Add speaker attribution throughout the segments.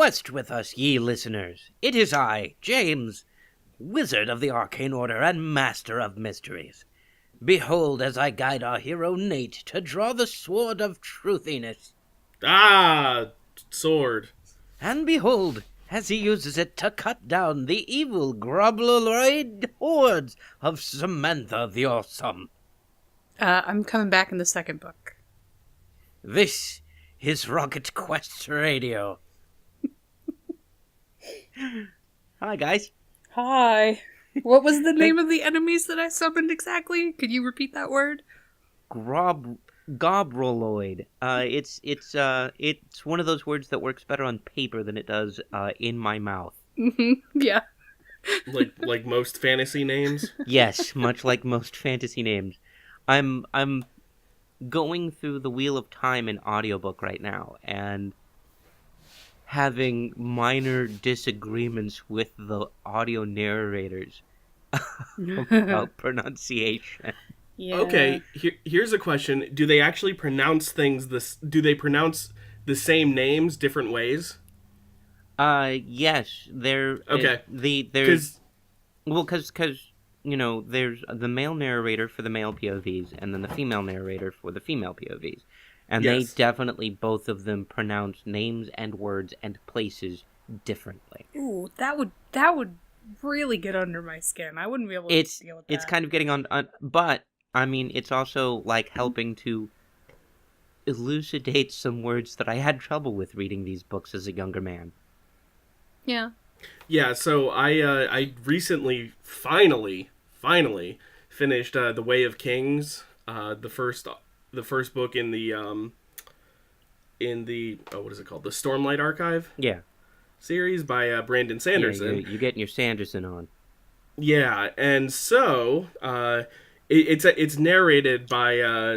Speaker 1: Quest with us, ye listeners. It is I, James, wizard of the arcane order and master of mysteries. Behold as I guide our hero Nate to draw the sword of truthiness.
Speaker 2: Ah, sword.
Speaker 1: And behold as he uses it to cut down the evil grobluloid hordes of Samantha the Awesome.
Speaker 3: I'm coming back in the second book.
Speaker 1: This is Rocket Quest Radio. Hi, guys.
Speaker 3: Hi. What was the name of the enemies that I summoned exactly? Could you repeat that word?
Speaker 1: Gobroloid. It's one of those words that works better on paper than it does in my mouth.
Speaker 3: Mm-hmm. Yeah.
Speaker 2: Like most fantasy names?
Speaker 1: Yes, much like most fantasy names. I'm going through the Wheel of Time in audiobook right now, and having minor disagreements with the audio narrators about pronunciation.
Speaker 3: Yeah.
Speaker 2: Okay, here's a question. Do they actually pronounce things do they pronounce the same names different ways?
Speaker 1: Yes, they're...
Speaker 2: Okay.
Speaker 1: Because there's the male narrator for the male POVs, and then the female narrator for the female POVs. And
Speaker 2: Yes.
Speaker 1: they definitely, both of them, pronounce names and words and places differently.
Speaker 3: Ooh, that would really get under my skin. I wouldn't be able to deal with that.
Speaker 1: It's kind of getting on, but, I mean, it's also, like, helping to elucidate some words that I had trouble with reading these books as a younger man.
Speaker 3: Yeah.
Speaker 2: Yeah, so I recently finally finished The Way of Kings, the first book in the what is it called? The Stormlight Archive?
Speaker 1: Yeah.
Speaker 2: Series by Brandon Sanderson.
Speaker 1: Yeah, you're getting your Sanderson on.
Speaker 2: Yeah, and so it's narrated by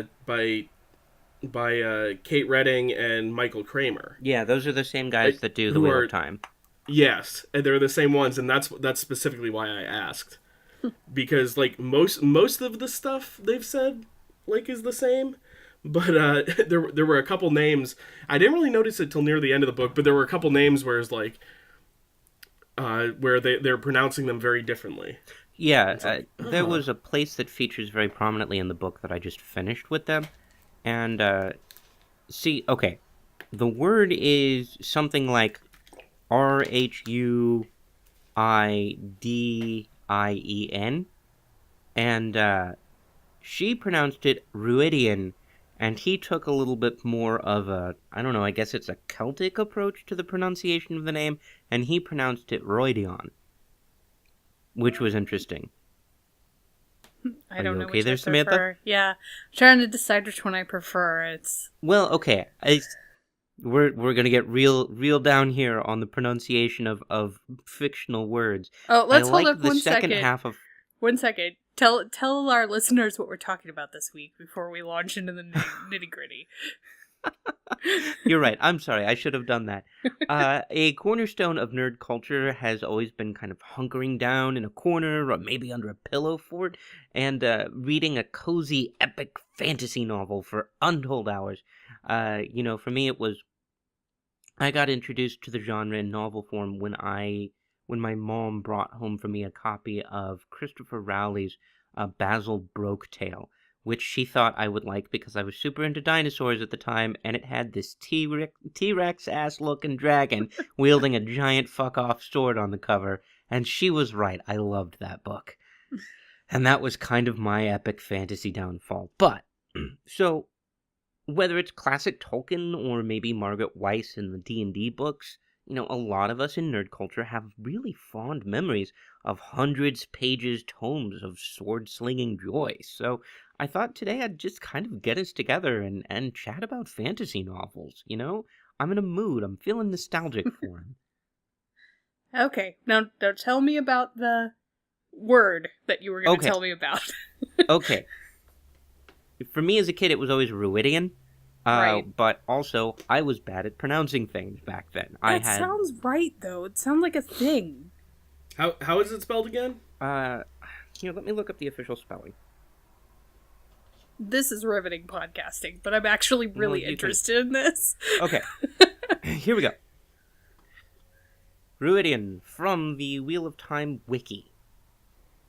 Speaker 2: Kate Redding and Michael Kramer.
Speaker 1: Yeah, those are the same guys that do The Wheel of Time.
Speaker 2: Yes, and they're the same ones, and that's specifically why I asked, because like most of the stuff they've said like is the same, but there were a couple names I didn't really notice it till near the end of the book, but there were a couple names where it's like where they're pronouncing them very differently.
Speaker 1: Yeah, there was a place that features very prominently in the book that I just finished with them, and okay, the word is something like Rhuidien, and she pronounced it Ruidian, and he took a little bit more of a, I don't know, I guess it's a Celtic approach to the pronunciation of the name, and he pronounced it Roidion, which was interesting.
Speaker 3: I don't know
Speaker 1: okay
Speaker 3: which
Speaker 1: there,
Speaker 3: I
Speaker 1: Samantha?
Speaker 3: prefer. Yeah. I'm trying to decide which one I prefer.
Speaker 1: Well, okay. We're gonna get real down here on the pronunciation of fictional words.
Speaker 3: Oh, let's hold up
Speaker 1: the
Speaker 3: 1
Speaker 1: second
Speaker 3: second.
Speaker 1: half of...
Speaker 3: 1 second. Tell our listeners what we're talking about this week before we launch into the nitty gritty.
Speaker 1: You're right. I'm sorry. I should have done that. A cornerstone of nerd culture has always been kind of hunkering down in a corner or maybe under a pillow fort and reading a cozy, epic fantasy novel for untold hours. For me, it was... I got introduced to the genre in novel form when my mom brought home for me a copy of Christopher Rowley's Basil Broke Tale, which she thought I would like because I was super into dinosaurs at the time, and it had this T-Rex-ass looking dragon wielding a giant fuck-off sword on the cover, and she was right. I loved that book. And that was kind of my epic fantasy downfall. But, so, whether it's classic Tolkien or maybe Margaret Weiss in the D&D books, a lot of us in nerd culture have really fond memories of hundreds pages tomes of sword-slinging joy. So I thought today I'd just kind of get us together and chat about fantasy novels, I'm in a mood. I'm feeling nostalgic for them.
Speaker 3: Okay, now tell me about the word that you were going to tell me about.
Speaker 1: Okay. For me as a kid, it was always Rhuidian.
Speaker 3: Right.
Speaker 1: But also, I was bad at pronouncing things back then.
Speaker 3: That sounds right, though. It sounds like a thing.
Speaker 2: How is it spelled again?
Speaker 1: Let me look up the official spelling.
Speaker 3: This is riveting podcasting, but I'm actually really interested in this.
Speaker 1: Okay. Here we go. Ruidian from the Wheel of Time wiki.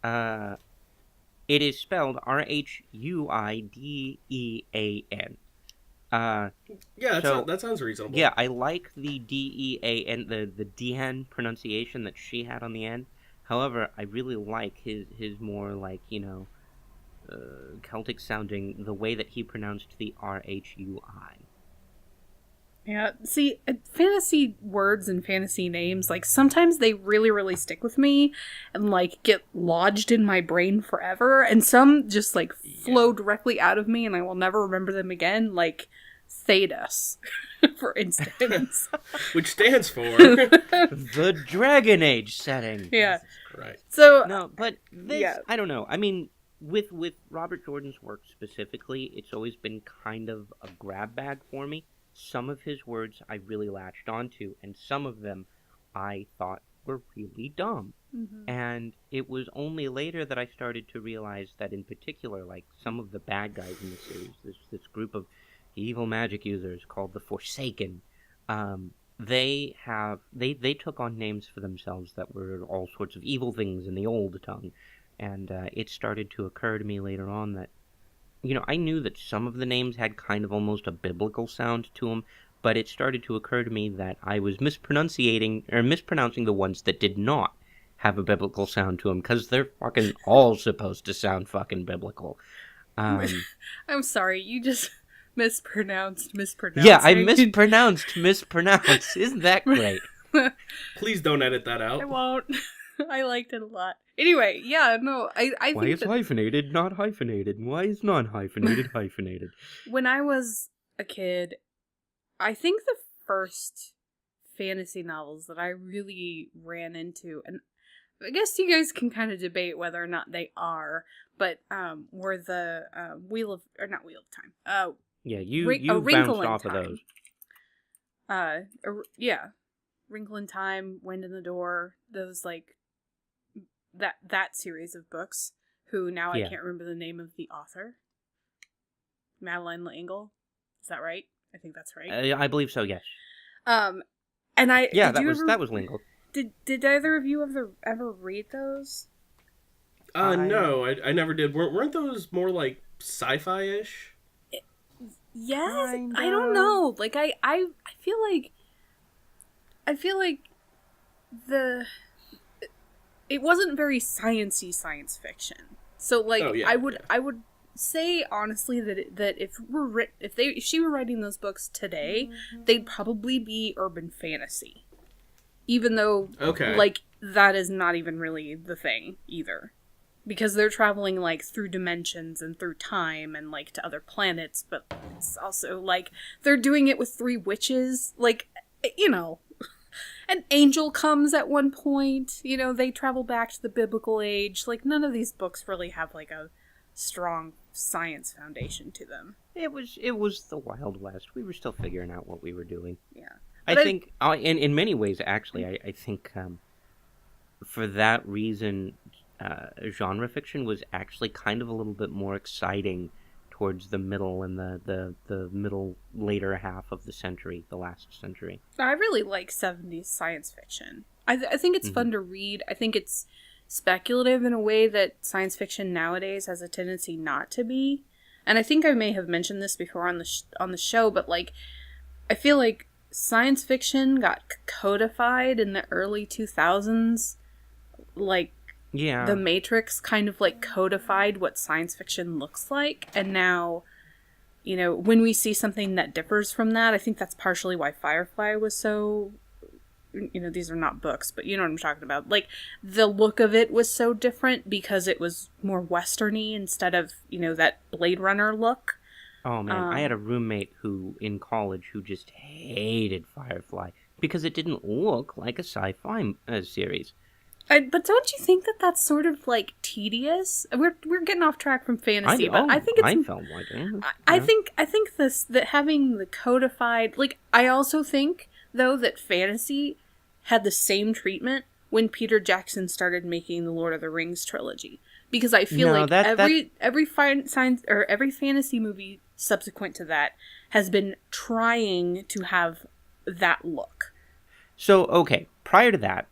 Speaker 1: It is spelled Rhuidean.
Speaker 2: Yeah,
Speaker 1: So
Speaker 2: that sounds reasonable.
Speaker 1: yeah, I like the Dean, the Dehan pronunciation that she had on the end. However, I really like his more like, Celtic sounding, the way that he pronounced the Rhui.
Speaker 3: Yeah, see, fantasy words and fantasy names, like, sometimes they really, really stick with me and, like, get lodged in my brain forever, and some just, like, flow directly out of me and I will never remember them again, like Thedas, for instance.
Speaker 2: Which stands for...
Speaker 1: The Dragon Age setting.
Speaker 3: Yeah.
Speaker 2: Right.
Speaker 3: So...
Speaker 1: No, but this, yeah. I don't know. I mean, with Robert Jordan's work specifically, it's always been kind of a grab bag for me. Some of his words I really latched onto, and some of them I thought were really dumb.
Speaker 3: Mm-hmm.
Speaker 1: And it was only later that I started to realize that, in particular, like, some of the bad guys in the series, this group of evil magic users called the Forsaken, they took on names for themselves that were all sorts of evil things in the old tongue. And it started to occur to me later on that, I knew that some of the names had kind of almost a biblical sound to them, but it started to occur to me that I was mispronouncing the ones that did not have a biblical sound to them, because they're fucking all supposed to sound fucking biblical.
Speaker 3: I'm sorry, you just mispronounced.
Speaker 1: Yeah, I mispronounced. Isn't that great?
Speaker 2: Please don't edit that out.
Speaker 3: I won't. I liked it a lot. Anyway, yeah, no, I
Speaker 1: Why
Speaker 3: think
Speaker 1: is hyphenated not hyphenated? Why is non-hyphenated hyphenated?
Speaker 3: When I was a kid, I think the first fantasy novels that I really ran into, and I guess you guys can kind of debate whether or not they are, but were the not Wheel of Time.
Speaker 1: Yeah, you bounced off of those.
Speaker 3: Yeah, Wrinkle in Time, Wind in the Door, those, like, that series of books, who now I can't remember the name of the author. Madeleine L'Engle? Is that right? I think that's right.
Speaker 1: I believe so, yes.
Speaker 3: And I...
Speaker 1: Yeah, that was L'Engle.
Speaker 3: Did either of you ever read those?
Speaker 2: No, I never did. Weren't those more, like, sci-fi-ish?
Speaker 3: Yes?
Speaker 1: Kinda.
Speaker 3: I don't know. Like, I feel like it wasn't very science-y science fiction. So, like, I would say honestly that if she were writing those books today, they'd probably be urban fantasy, even though like that is not even really the thing either, because they're traveling, like, through dimensions and through time and, like, to other planets, but it's also like they're doing it with 3 witches, like, an angel comes at one point, they travel back to the biblical age. Like, none of these books really have, like, a strong science foundation to them.
Speaker 1: It was the Wild West. We were still figuring out what we were doing.
Speaker 3: Yeah.
Speaker 1: I think, in many ways, actually, I think for that reason, genre fiction was actually kind of a little bit more exciting towards the middle and the middle later half of the century, the last century.
Speaker 3: I really like 70s science fiction. I think it's fun to read. I think it's speculative in a way that science fiction nowadays has a tendency not to be. And I think I may have mentioned this before on the show, but, like, I feel like science fiction got codified in the early 2000s. Like,
Speaker 1: yeah,
Speaker 3: The Matrix kind of, like, codified what science fiction looks like, and now, when we see something that differs from that, I think that's partially why Firefly was so, these are not books, but you know what I'm talking about. Like, the look of it was so different because it was more Western-y instead of, that Blade Runner look.
Speaker 1: Oh, man, I had a roommate in college who just hated Firefly because it didn't look like a sci-fi series.
Speaker 3: But don't you think that that's sort of, like, tedious? We're getting off track from fantasy, but I think it's...
Speaker 1: I felt like it.
Speaker 3: I think that having the codified... Like, I also think, though, that fantasy had the same treatment when Peter Jackson started making the Lord of the Rings trilogy. Because I feel every fantasy movie subsequent to that has been trying to have that look.
Speaker 1: So, okay, prior to that,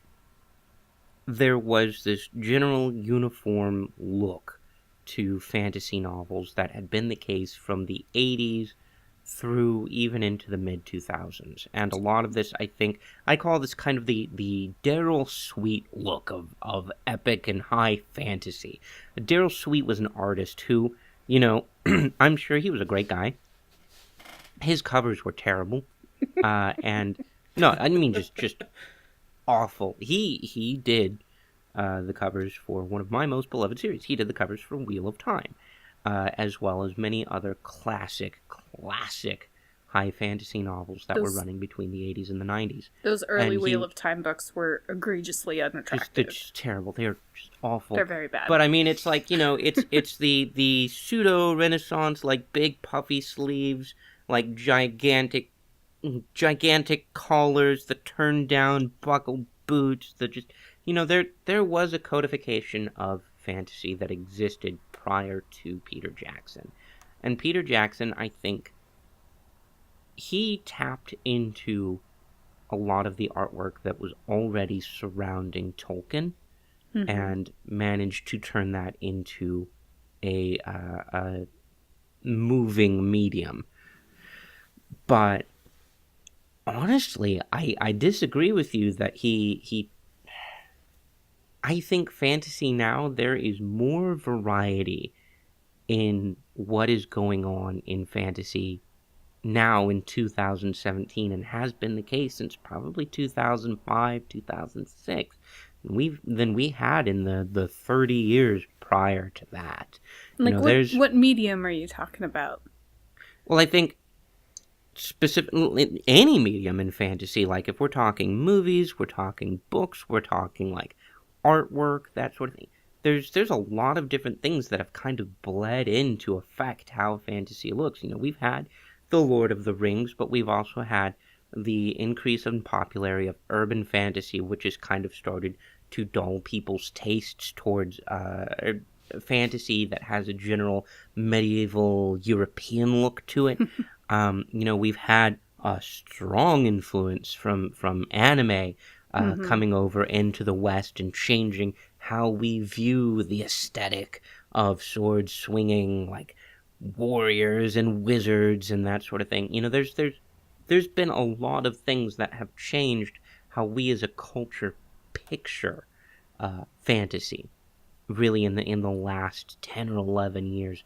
Speaker 1: there was this general uniform look to fantasy novels that had been the case from the 80s through even into the mid-2000s. And a lot of this, I think, I call this kind of the Daryl Sweet look of epic and high fantasy. Daryl Sweet was an artist who, you know, I'm sure he was a great guy. His covers were terrible. And, no, I mean just awful. He did the covers for one of my most beloved series. He did the covers for Wheel of Time. As well as many other classic high fantasy novels that were running between the 80s and the 90s.
Speaker 3: Those early Wheel of Time books were egregiously unattractive.
Speaker 1: They're just terrible. They're just awful.
Speaker 3: They're very bad.
Speaker 1: But I mean, it's like, you know, it's the pseudo-Renaissance, like big puffy sleeves, like gigantic collars, the turn-down buckle boots, that just, you know, there was a codification of fantasy that existed prior to Peter Jackson. And Peter Jackson, I think, he tapped into a lot of the artwork that was already surrounding Tolkien and managed to turn that into a moving medium. But honestly, I disagree with you that he I think fantasy now, there is more variety in what is going on in fantasy now in 2017, and has been the case since probably 2005, 2006, than we had in the 30 years prior to that.
Speaker 3: Like, you know, what medium are you talking about?
Speaker 1: Well, I think specifically any medium in fantasy, like if we're talking movies, we're talking books, we're talking like artwork, that sort of thing. There's a lot of different things that have kind of bled in to affect how fantasy looks. You know, we've had The Lord of the Rings, but we've also had the increase in popularity of urban fantasy, which has kind of started to dull people's tastes towards fantasy that has a general medieval European look to it. You know, we've had a strong influence from anime coming over into the West and changing how we view the aesthetic of sword swinging, like warriors and wizards and that sort of thing. You know, there's been a lot of things that have changed how we as a culture picture fantasy, really in the last 10 or 11 years.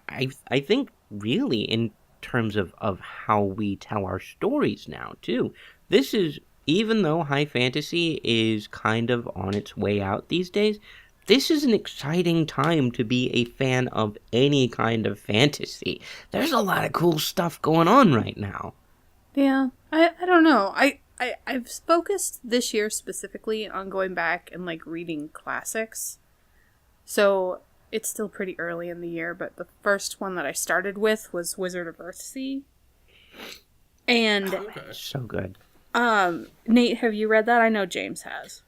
Speaker 1: I think really in terms of how we tell our stories now too. This is, even though high fantasy is kind of on its way out these days, this is an exciting time to be a fan of any kind of fantasy. There's a lot of cool stuff going on right now.
Speaker 3: Yeah, I don't know. I've focused this year specifically on going back and like reading classics. So it's still pretty early in the year, but the first one that I started with was Wizard of Earthsea. And
Speaker 1: so good.
Speaker 3: Nate, have you read that? I know James has.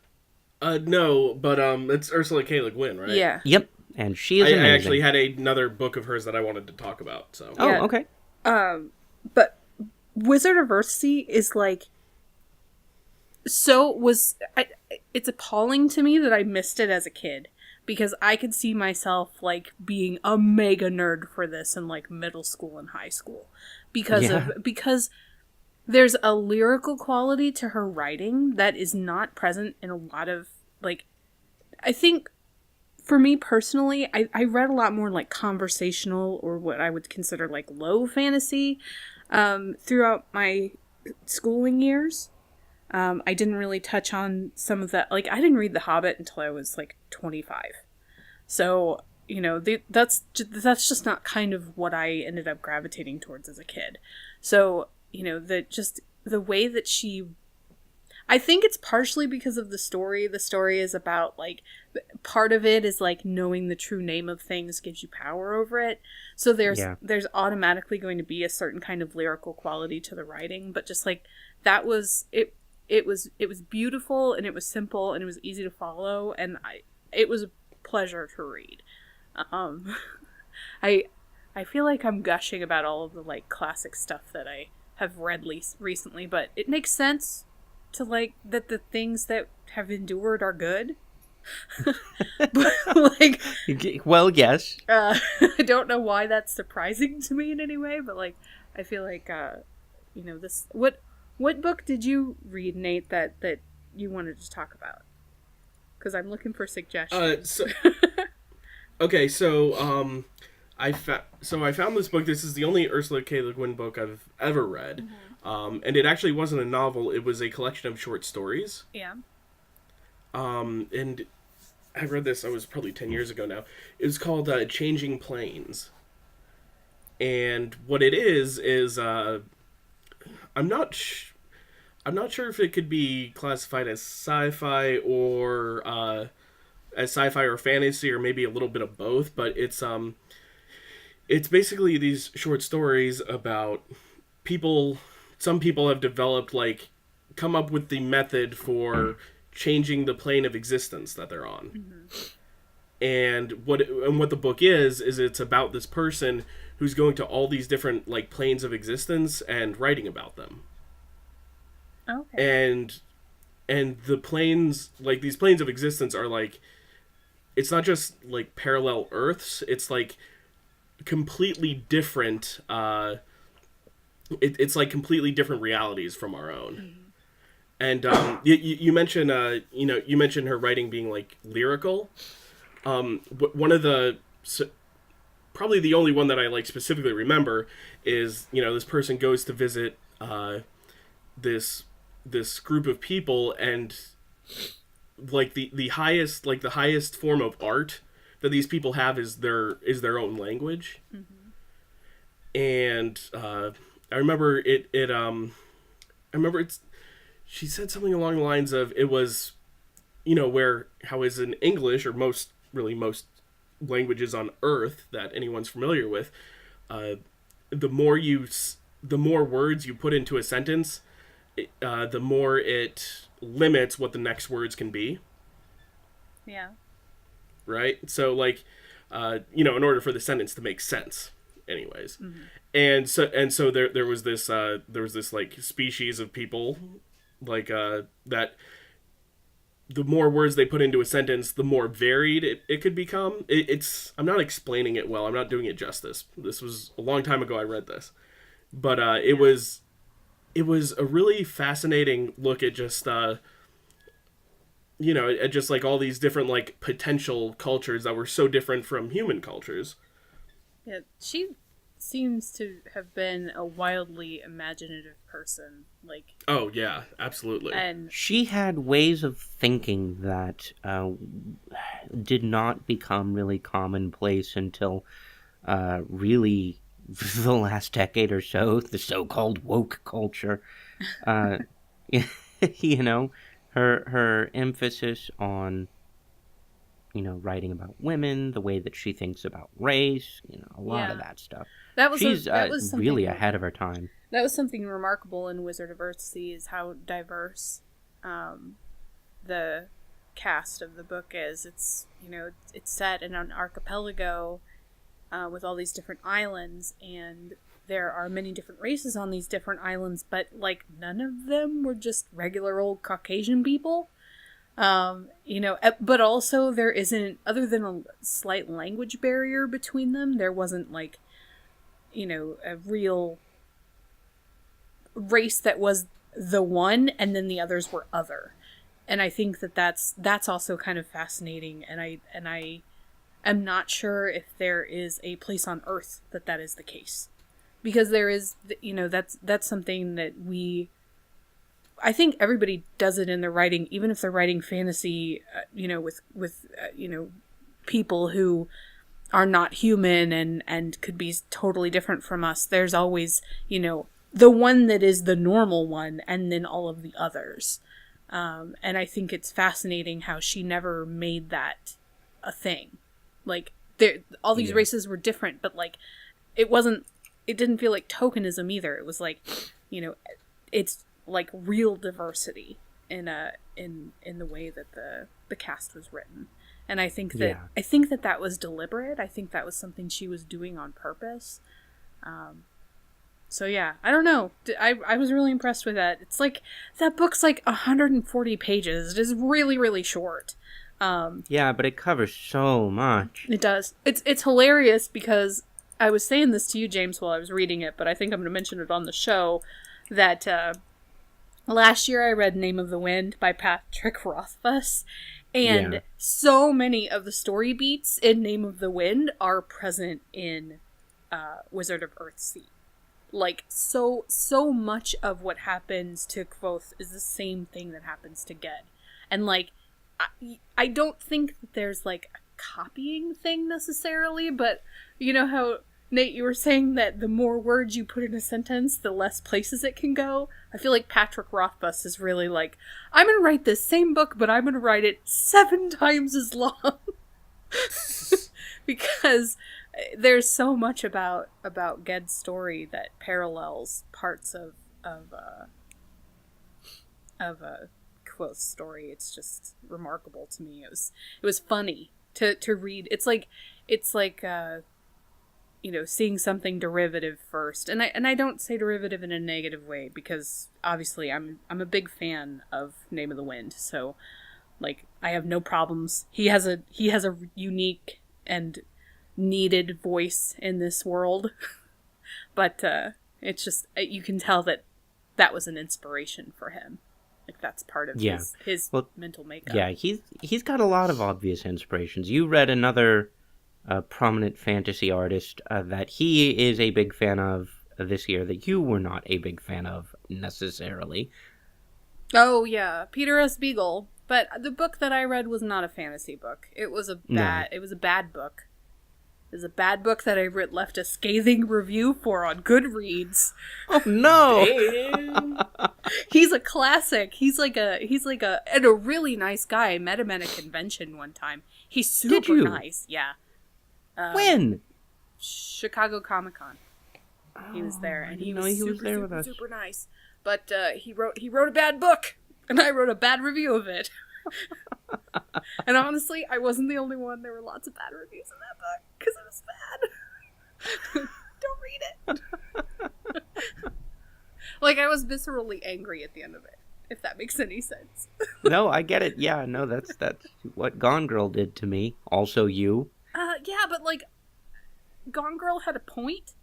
Speaker 2: No, but it's Ursula K. Le Guin, right?
Speaker 3: Yeah.
Speaker 1: Yep. And she is amazing.
Speaker 2: I actually had another book of hers that I wanted to talk about. So.
Speaker 1: Oh, yeah. Okay.
Speaker 3: But Wizard of Earthsea is like it's appalling to me that I missed it as a kid, because I could see myself like being a mega nerd for this in like middle school and high school because there's a lyrical quality to her writing that is not present in a lot of, like, I think for me personally, I read a lot more like conversational or what I would consider like low fantasy throughout my schooling years. I didn't really touch on some of that. Like, I didn't read The Hobbit until I was like 25. So, you know, that's just not kind of what I ended up gravitating towards as a kid. So, you know, the way that I think it's partially because of the story. The story is about, like, part of it is, like, knowing the true name of things gives you power over it. So there's automatically going to be a certain kind of lyrical quality to the writing. But just, like, that was, it was beautiful, and it was simple, and it was easy to follow, and it was a pleasure to read. I feel like I'm gushing about all of the, like, classic stuff that I have read recently, but it makes sense. to like that the things that have endured are good. But like,
Speaker 1: well, yes.
Speaker 3: I don't know why that's surprising to me in any way, but like, I feel like, this. What book did you read, Nate, that you wanted to talk about? Because I'm looking for suggestions.
Speaker 2: Okay, so I found this book. This is the only Ursula K. Le Guin book I've ever read, and it actually wasn't a novel. It was a collection of short stories.
Speaker 3: Yeah.
Speaker 2: And I read this. I was probably 10 years ago now. It was called Changing Planes, and what it is I'm not sure if it could be classified as sci-fi or fantasy, or maybe a little bit of both. But it's basically these short stories about people. Some people have developed, like, come up with the method for changing the plane of existence that they're on. Mm-hmm. And what the book is it's about this person who's going to all these different, like, planes of existence and writing about them.
Speaker 3: Okay.
Speaker 2: And the planes, like, these planes of existence are, like, it's not just, like, parallel Earths, it's, like, completely different, it's, like, completely different realities from our own. Mm-hmm. And you mentioned, you mentioned her writing being, like, lyrical. One of the, probably the only one that I, like, specifically remember is, this person goes to visit this group of people, and, like, the highest form of art that these people have is their own language. Mm-hmm. And I remember she said something along the lines of, it was, how is in English, or most languages on Earth that anyone's familiar with, the more words you put into a sentence, the more it limits what the next words can be.
Speaker 3: Yeah.
Speaker 2: Right? So, like, in order for the sentence to make sense, anyways. Mm-hmm. And so there was this like species of people, like, that the more words they put into a sentence, the more varied it could become. I'm not explaining it well. I'm not doing it justice. This was a long time ago I read this. But it was a really fascinating look at just, at just, like, all these different, like, potential cultures that were so different from human cultures.
Speaker 3: Yeah, she seems to have been a wildly imaginative person. Like,
Speaker 2: oh yeah, absolutely.
Speaker 3: And
Speaker 1: she had ways of thinking that did not become really commonplace until really the last decade or so, the so-called woke culture. Her emphasis on, writing about women, the way that she thinks about race, a lot of that stuff. She's really ahead of her time.
Speaker 3: That was something remarkable in Wizard of Earthsea, is how diverse the cast of the book is. It's it's set in an archipelago with all these different islands, and there are many different races on these different islands, but, like, none of them were just regular old Caucasian people. But also there isn't, other than a slight language barrier between them, there wasn't, like, a real race that was the one and then the others were other. And I think that's also kind of fascinating, and I am not sure if there is a place on Earth that is the case, because there is, that's something that I think everybody does it in their writing, even if they're writing fantasy, with people who are not human and could be totally different from us. There's always, the one that is the normal one, and then all of the others. And I think it's fascinating how she never made that a thing. Like, all these races were different, but, like, it didn't feel like tokenism either. It was like, it's like real diversity in the way that the cast was written. And I think that that was deliberate. I think that was something she was doing on purpose. So yeah, I don't know. I was really impressed with that. It's like, that book's like 140 pages. It is really, really short.
Speaker 1: Yeah, but it covers so much.
Speaker 3: It does. It's hilarious because I was saying this to you, James, while I was reading it, but I think I'm going to mention it on the show, that last year I read Name of the Wind by Patrick Rothfuss, and so many of the story beats in Name of the Wind are present in Wizard of Earthsea. Like, so much of what happens to Kvothe is the same thing that happens to Ged. And, like, I don't think that there's, like, a copying thing necessarily, but you know how, Nate, you were saying that the more words you put in a sentence, the less places it can go? I feel like Patrick Rothfuss is really like, I'm gonna write this same book, but I'm gonna write it 7 times as long. Because there's so much about Ged's story that parallels parts of Kvothe's story. It's just remarkable to me. It was funny to read. It's like seeing something derivative first, and I don't say derivative in a negative way, because obviously I'm a big fan of Name of the Wind. So, like, I have no problems. He has a unique and needed voice in this world, but it's just, you can tell that was an inspiration for him. Like, that's part of his mental makeup.
Speaker 1: Yeah, he's got a lot of obvious inspirations. You read another prominent fantasy artist that he is a big fan of this year that you were not a big fan of necessarily.
Speaker 3: Oh yeah, Peter S. Beagle. But the book that I read was not a fantasy book. It was a bad book. It was a bad book that I left a scathing review for on Goodreads.
Speaker 1: Oh no!
Speaker 2: Damn.
Speaker 3: He's a classic. He's like a really nice guy. I met him at a convention one time. He's super nice. Yeah.
Speaker 1: When?
Speaker 3: Chicago Comic-Con. He was there, and he was there with us. Super nice. But he wrote a bad book, and I wrote a bad review of it. And honestly, I wasn't the only one. There were lots of bad reviews in that book because it was bad. Don't read it. Like, I was viscerally angry at the end of it, if that makes any sense.
Speaker 1: No, I get it. Yeah, no, that's what Gone Girl did to me. Also you.
Speaker 3: Yeah, but, like, Gone Girl had a point,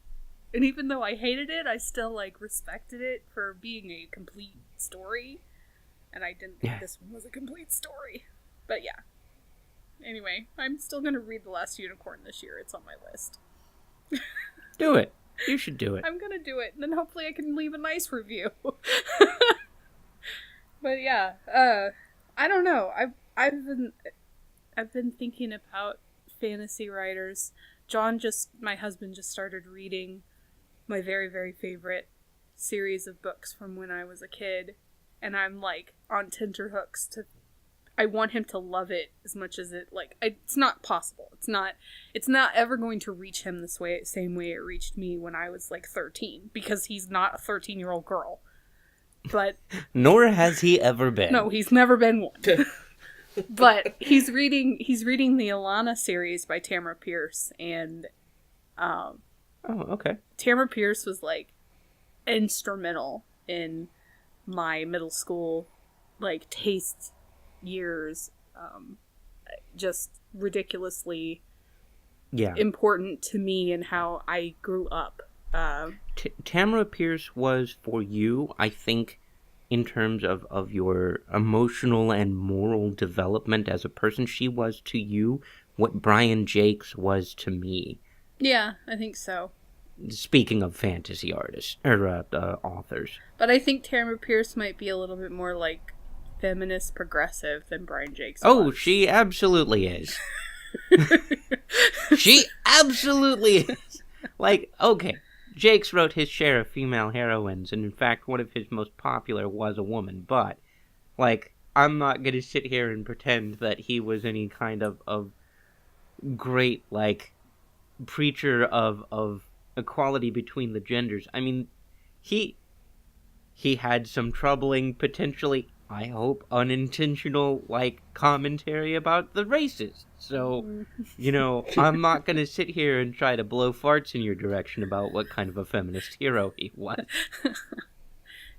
Speaker 3: and even though I hated it, I still, like, respected it for being a complete story, and I didn't think this one was a complete story. But yeah. Anyway, I'm still gonna read The Last Unicorn this year. It's on my list.
Speaker 1: Do it. You should do it.
Speaker 3: I'm gonna do it, and then hopefully I can leave a nice review. But yeah, I don't know. I've been thinking about fantasy writers. My husband just started reading my very, very favorite series of books from when I was a kid, and I'm like on tenterhooks I want him to love it as much as it's not possible. It's not ever going to reach him same way it reached me when I was like 13, because he's not a 13-year-old girl. But
Speaker 1: nor has he ever been.
Speaker 3: No, he's never been one. But he's reading the Alana series by Tamara Pierce, and
Speaker 1: okay.
Speaker 3: Tamara Pierce was like instrumental in my middle school taste years, just ridiculously important to me and how I grew up.
Speaker 1: Tamara Pierce was for you, I think, in terms of your emotional and moral development as a person, she was to you what Brian Jakes was to me.
Speaker 3: Yeah, I think so.
Speaker 1: Speaking of fantasy artists or authors,
Speaker 3: but I think Tamara Pierce might be a little bit more like feminist progressive than Brian Jakes
Speaker 1: was.
Speaker 3: Oh,
Speaker 1: she absolutely is. She absolutely is. Like, okay, Jakes wrote his share of female heroines, and in fact, one of his most popular was a woman, but, like, I'm not going to sit here and pretend that he was any kind of great, like, preacher of equality between the genders. I mean, he had some troubling, potentially I hope, unintentional, like, commentary about the racists. So, I'm not going to sit here and try to blow farts in your direction about what kind of a feminist hero he was.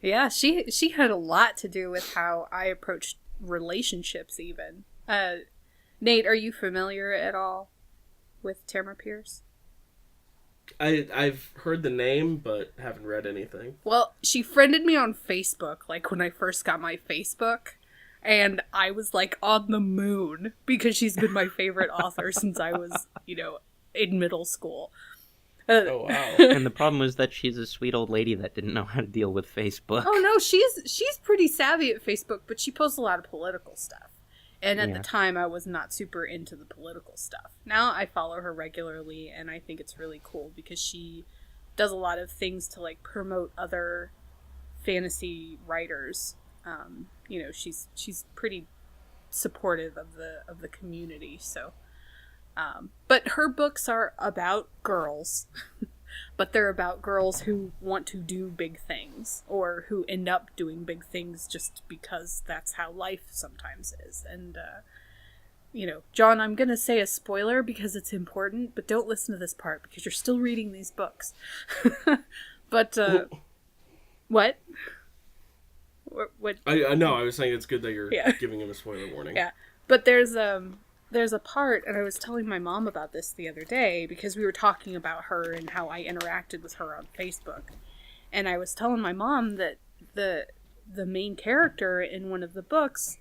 Speaker 3: Yeah, she had a lot to do with how I approached relationships, even. Nate, are you familiar at all with Tamara Pierce?
Speaker 2: I've heard the name, but haven't read anything.
Speaker 3: Well, she friended me on Facebook, like, when I first got my Facebook, and I was, like, on the moon, because she's been my favorite author since I was, in middle school.
Speaker 2: Oh, wow.
Speaker 1: And the problem was that she's a sweet old lady that didn't know how to deal with Facebook.
Speaker 3: Oh, no, she's pretty savvy at Facebook, but she posts a lot of political stuff. And at the time, I was not super into the political stuff. Now I follow her regularly, and I think it's really cool because she does a lot of things to, like, promote other fantasy writers. She's pretty supportive of the community. So, but her books are about girls, but they're about girls who want to do big things, or who end up doing big things just because that's how life sometimes is. And, John, I'm going to say a spoiler because it's important, but don't listen to this part because you're still reading these books. But, what? What?
Speaker 2: I know, I was saying it's good that you're giving him a spoiler warning.
Speaker 3: Yeah, but there's a part, and I was telling my mom about this the other day because we were talking about her and how I interacted with her on Facebook. And I was telling my mom that the main character in one of the books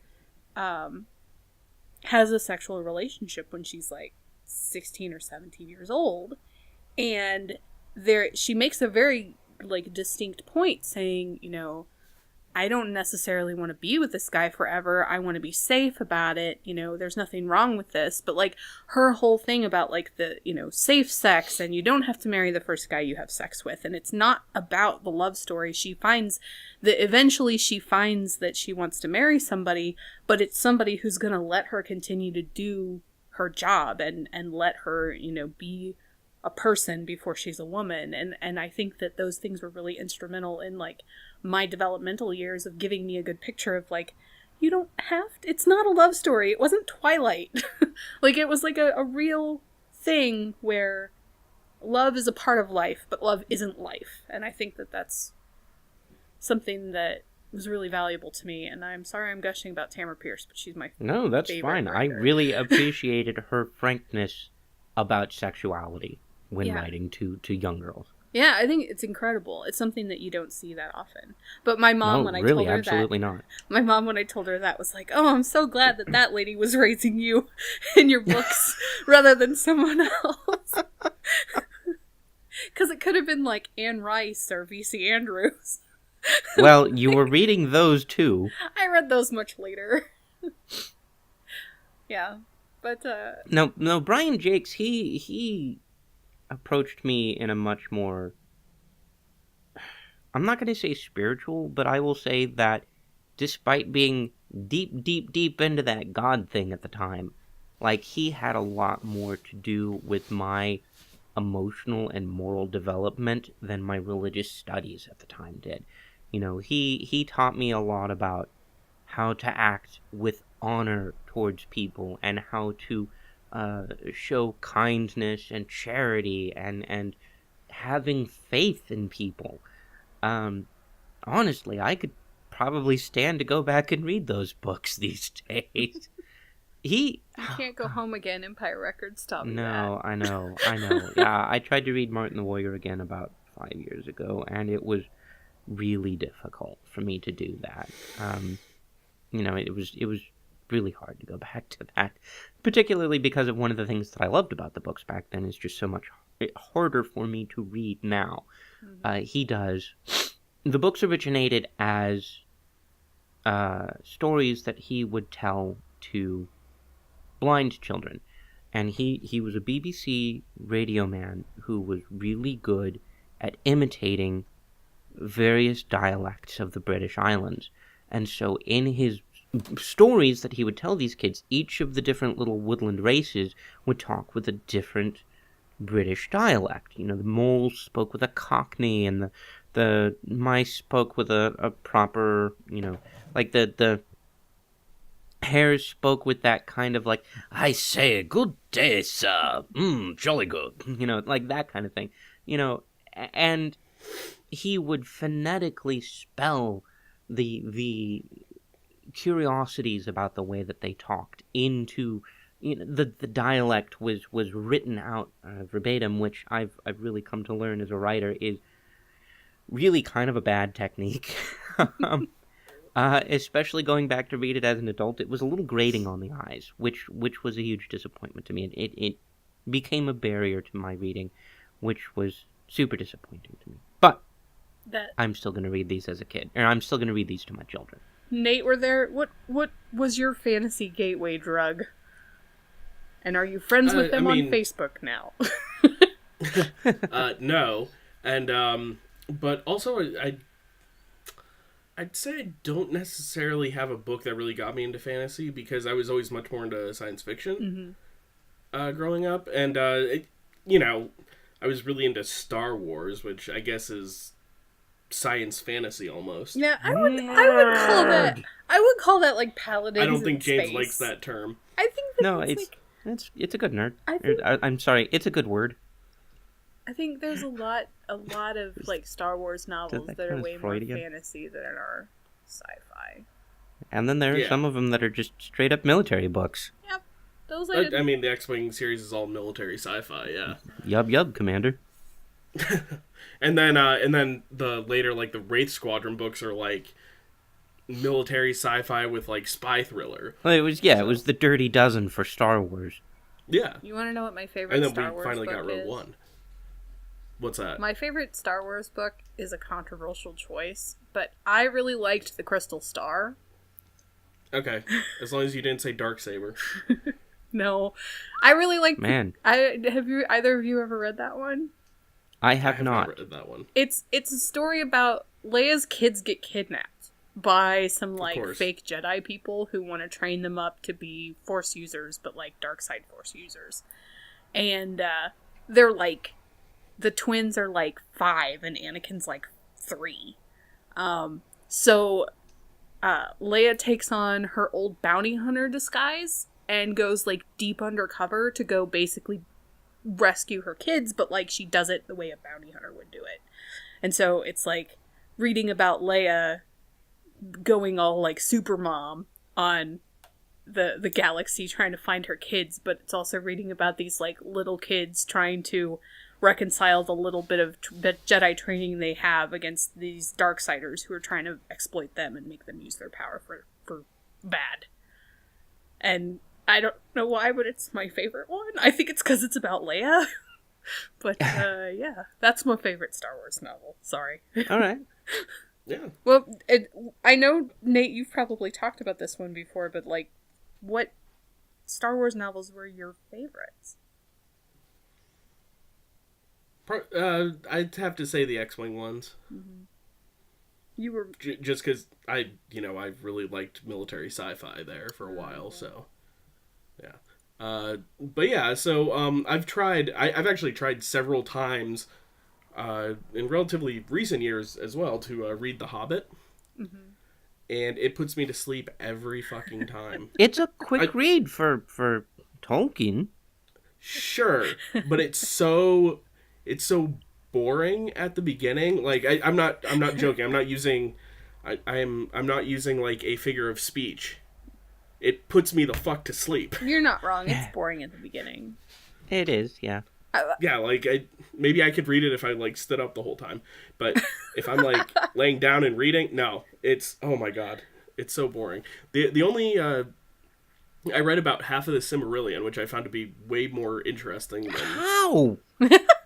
Speaker 3: has a sexual relationship when she's like 16 or 17 years old. And she makes a very, like, distinct point saying, I don't necessarily want to be with this guy forever. I want to be safe about it. There's nothing wrong with this. But, like, her whole thing about, like, the, safe sex, and you don't have to marry the first guy you have sex with. And it's not about the love story. Eventually she finds that she wants to marry somebody, but it's somebody who's going to let her continue to do her job and let her, be a person before she's a woman. And I think that those things were really instrumental in, like, my developmental years of giving me a good picture of, like, you don't have to, it's not a love story. It wasn't Twilight. Like, it was like a real thing where love is a part of life, but love isn't life. And I think that that's something that was really valuable to me. And I'm sorry I'm gushing about Tamara Pierce, but she's my
Speaker 1: No, that's fine.
Speaker 3: writer.
Speaker 1: I really appreciated her frankness about sexuality when writing to young girls.
Speaker 3: Yeah, I think it's incredible. It's something that you don't see that often. But my mom, when I told her
Speaker 1: absolutely not.
Speaker 3: My mom, when I told her that, was like, "Oh, I'm so glad that lady was raising you in your books rather than someone else." Because it could have been like Anne Rice or V.C. Andrews.
Speaker 1: Well, you were reading those too.
Speaker 3: I read those much later. Yeah, but
Speaker 1: No, Brian Jakes, he approached me in a much more, I'm not going to say spiritual, but I will say that despite being deep into that God thing at the time, like, he had a lot more to do with my emotional and moral development than my religious studies at the time did. He taught me a lot about how to act with honor towards people and how to show kindness and charity and having faith in people. Honestly, I could probably stand to go back and read those books these days. You
Speaker 3: can't go home again. Empire Records taught me
Speaker 1: No,
Speaker 3: that.
Speaker 1: I know. Yeah, I tried to read Martin the Warrior again about 5 years ago, and it was really difficult for me to do that. It was really hard to go back to that, particularly because of one of the things that I loved about the books back then is just so much harder for me to read now. Mm-hmm. The books originated as stories that he would tell to blind children, and he was a BBC radio man who was really good at imitating various dialects of the British Islands. And so in his stories that he would tell these kids, each of the different little woodland races would talk with a different British dialect. The moles spoke with a Cockney, and the mice spoke with a proper, Like the Hares spoke with that kind of like, I say, good day, sir. Jolly good. Like that kind of thing. And he would phonetically spell the curiosities about the way that they talked into the dialect was written out verbatim, which I've really come to learn as a writer is really kind of a bad technique. Especially going back to read it as an adult, it was a little grating on the eyes, which was a huge disappointment to me. It became a barrier to my reading, which was super disappointing to me. But I'm still going to read these as a kid, or I'm still going to read these to my children.
Speaker 3: Nate, what was your fantasy gateway drug? And are you friends with them on Facebook now?
Speaker 2: No, and but also I'd say I don't necessarily have a book that really got me into fantasy because I was always much more into science fiction growing up, and I was really into Star Wars, which I guess is science fantasy almost.
Speaker 3: Yeah, I would call that like paladins.
Speaker 2: I don't think James
Speaker 3: space.
Speaker 2: likes that term.
Speaker 3: I think that
Speaker 1: it's a good nerd. I'm sorry, it's a good word.
Speaker 3: I think there's a lot of like Star Wars novels that are way Freudian? More fantasy than are sci-fi.
Speaker 1: And then there are some of them that are just straight up military books.
Speaker 3: Yep, those
Speaker 2: I mean, the X-Wing series is all military sci-fi. Yeah.
Speaker 1: Yub, Commander.
Speaker 2: And then the later like the Wraith Squadron books are like military sci-fi with like spy thriller.
Speaker 1: Well, it was the Dirty Dozen for Star Wars.
Speaker 2: Yeah.
Speaker 3: You want to know what my favorite Star Wars book is? And then we finally got Rogue One.
Speaker 2: What's that?
Speaker 3: My favorite Star Wars book is a controversial choice, but I really liked The Crystal Star.
Speaker 2: Okay, as long as you didn't say Darksaber.
Speaker 3: No, I really liked.
Speaker 1: Man,
Speaker 3: have either of you ever read that one?
Speaker 1: I have not
Speaker 2: read that one.
Speaker 3: It's a story about Leia's kids get kidnapped by some like fake Jedi people who want to train them up to be Force users, but like dark side Force users, and they're like. The twins are like 5 and Anakin's like 3. So Leia takes on her old bounty hunter disguise and goes like deep undercover to go basically rescue her kids, but like she does it the way a bounty hunter would do it. And so it's like reading about Leia going all like super mom on the galaxy trying to find her kids, but it's also reading about these like little kids trying to reconcile the little bit of Jedi training they have against these Darksiders who are trying to exploit them and make them use their power for bad. And I don't know why, but it's my favorite one. I think it's because it's about Leia. But yeah, that's my favorite Star Wars novel. Sorry.
Speaker 1: All right.
Speaker 2: Yeah.
Speaker 3: Well, I know, Nate, you've probably talked about this one before, but like, what Star Wars novels were your favorites?
Speaker 2: I'd have to say the X-Wing ones.
Speaker 3: Mm-hmm. You were
Speaker 2: just because I really liked military sci-fi there for a while, so yeah. But yeah, so I've actually tried several times in relatively recent years as well to read The Hobbit, and it puts me to sleep every fucking time.
Speaker 1: It's a quick read for Tolkien.
Speaker 2: Sure, but it's so boring at the beginning. Like I'm not joking. I'm not using like a figure of speech. It puts me the fuck to sleep.
Speaker 3: You're not wrong. It's boring at the beginning.
Speaker 1: It is, yeah.
Speaker 2: Yeah, like maybe I could read it if I like stood up the whole time, but if I'm like laying down and reading, no, it's oh my god, it's so boring. The only I read about half of the Silmarillion, which I found to be way more interesting than...
Speaker 1: How?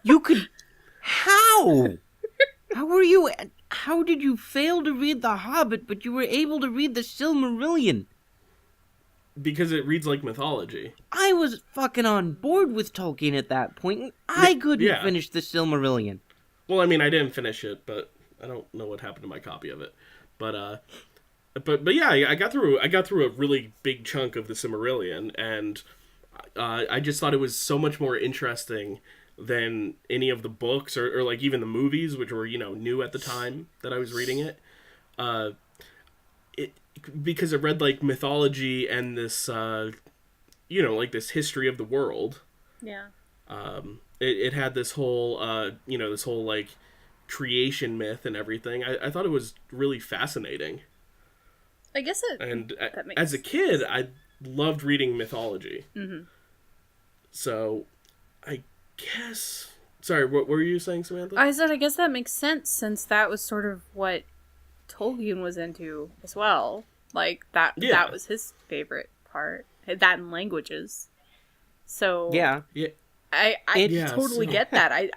Speaker 1: You could... How? How did you fail to read The Hobbit, but you were able to read the Silmarillion?
Speaker 2: Because it reads like mythology.
Speaker 1: I was fucking on board with Tolkien at that point. I couldn't finish the Silmarillion.
Speaker 2: Well, I mean, I didn't finish it, but I don't know what happened to my copy of it. But yeah, I got through a really big chunk of the Silmarillion, and I just thought it was so much more interesting than any of the books or like even the movies, which were new at the time that I was reading it. because I read like mythology and this, like this history of the world.
Speaker 3: Yeah.
Speaker 2: It had this whole, this whole like creation myth and everything. I thought it was really fascinating.
Speaker 3: I guess
Speaker 2: that makes as a kid, sense. I loved reading mythology.
Speaker 3: Mm-hmm.
Speaker 2: So, I guess. Sorry, what were you saying, Samantha?
Speaker 3: I said I guess that makes sense since that was sort of what Tolkien was into as well. Like that was his favorite part. That and languages. So
Speaker 1: yeah.
Speaker 3: I totally get that.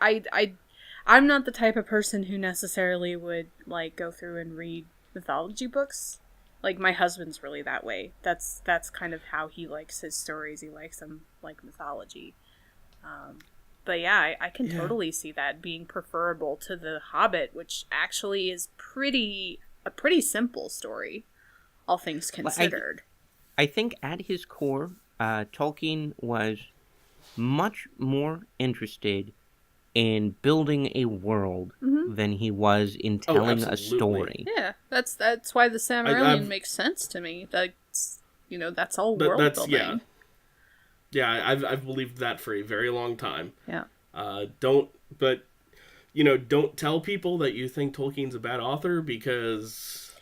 Speaker 3: I'm not the type of person who necessarily would like go through and read mythology books. Like my husband's really that way. That's kind of how he likes his stories. He likes them like mythology. But yeah, I can totally see that being preferable to The Hobbit, which actually is a pretty simple story, all things considered.
Speaker 1: I think at his core, Tolkien was much more interested in building a world than he was in telling a story.
Speaker 3: Yeah, that's why the Silmarillion makes sense to me. That's all world building.
Speaker 2: Yeah, I've believed that for a very long time.
Speaker 3: Yeah.
Speaker 2: Don't tell people that you think Tolkien's a bad author because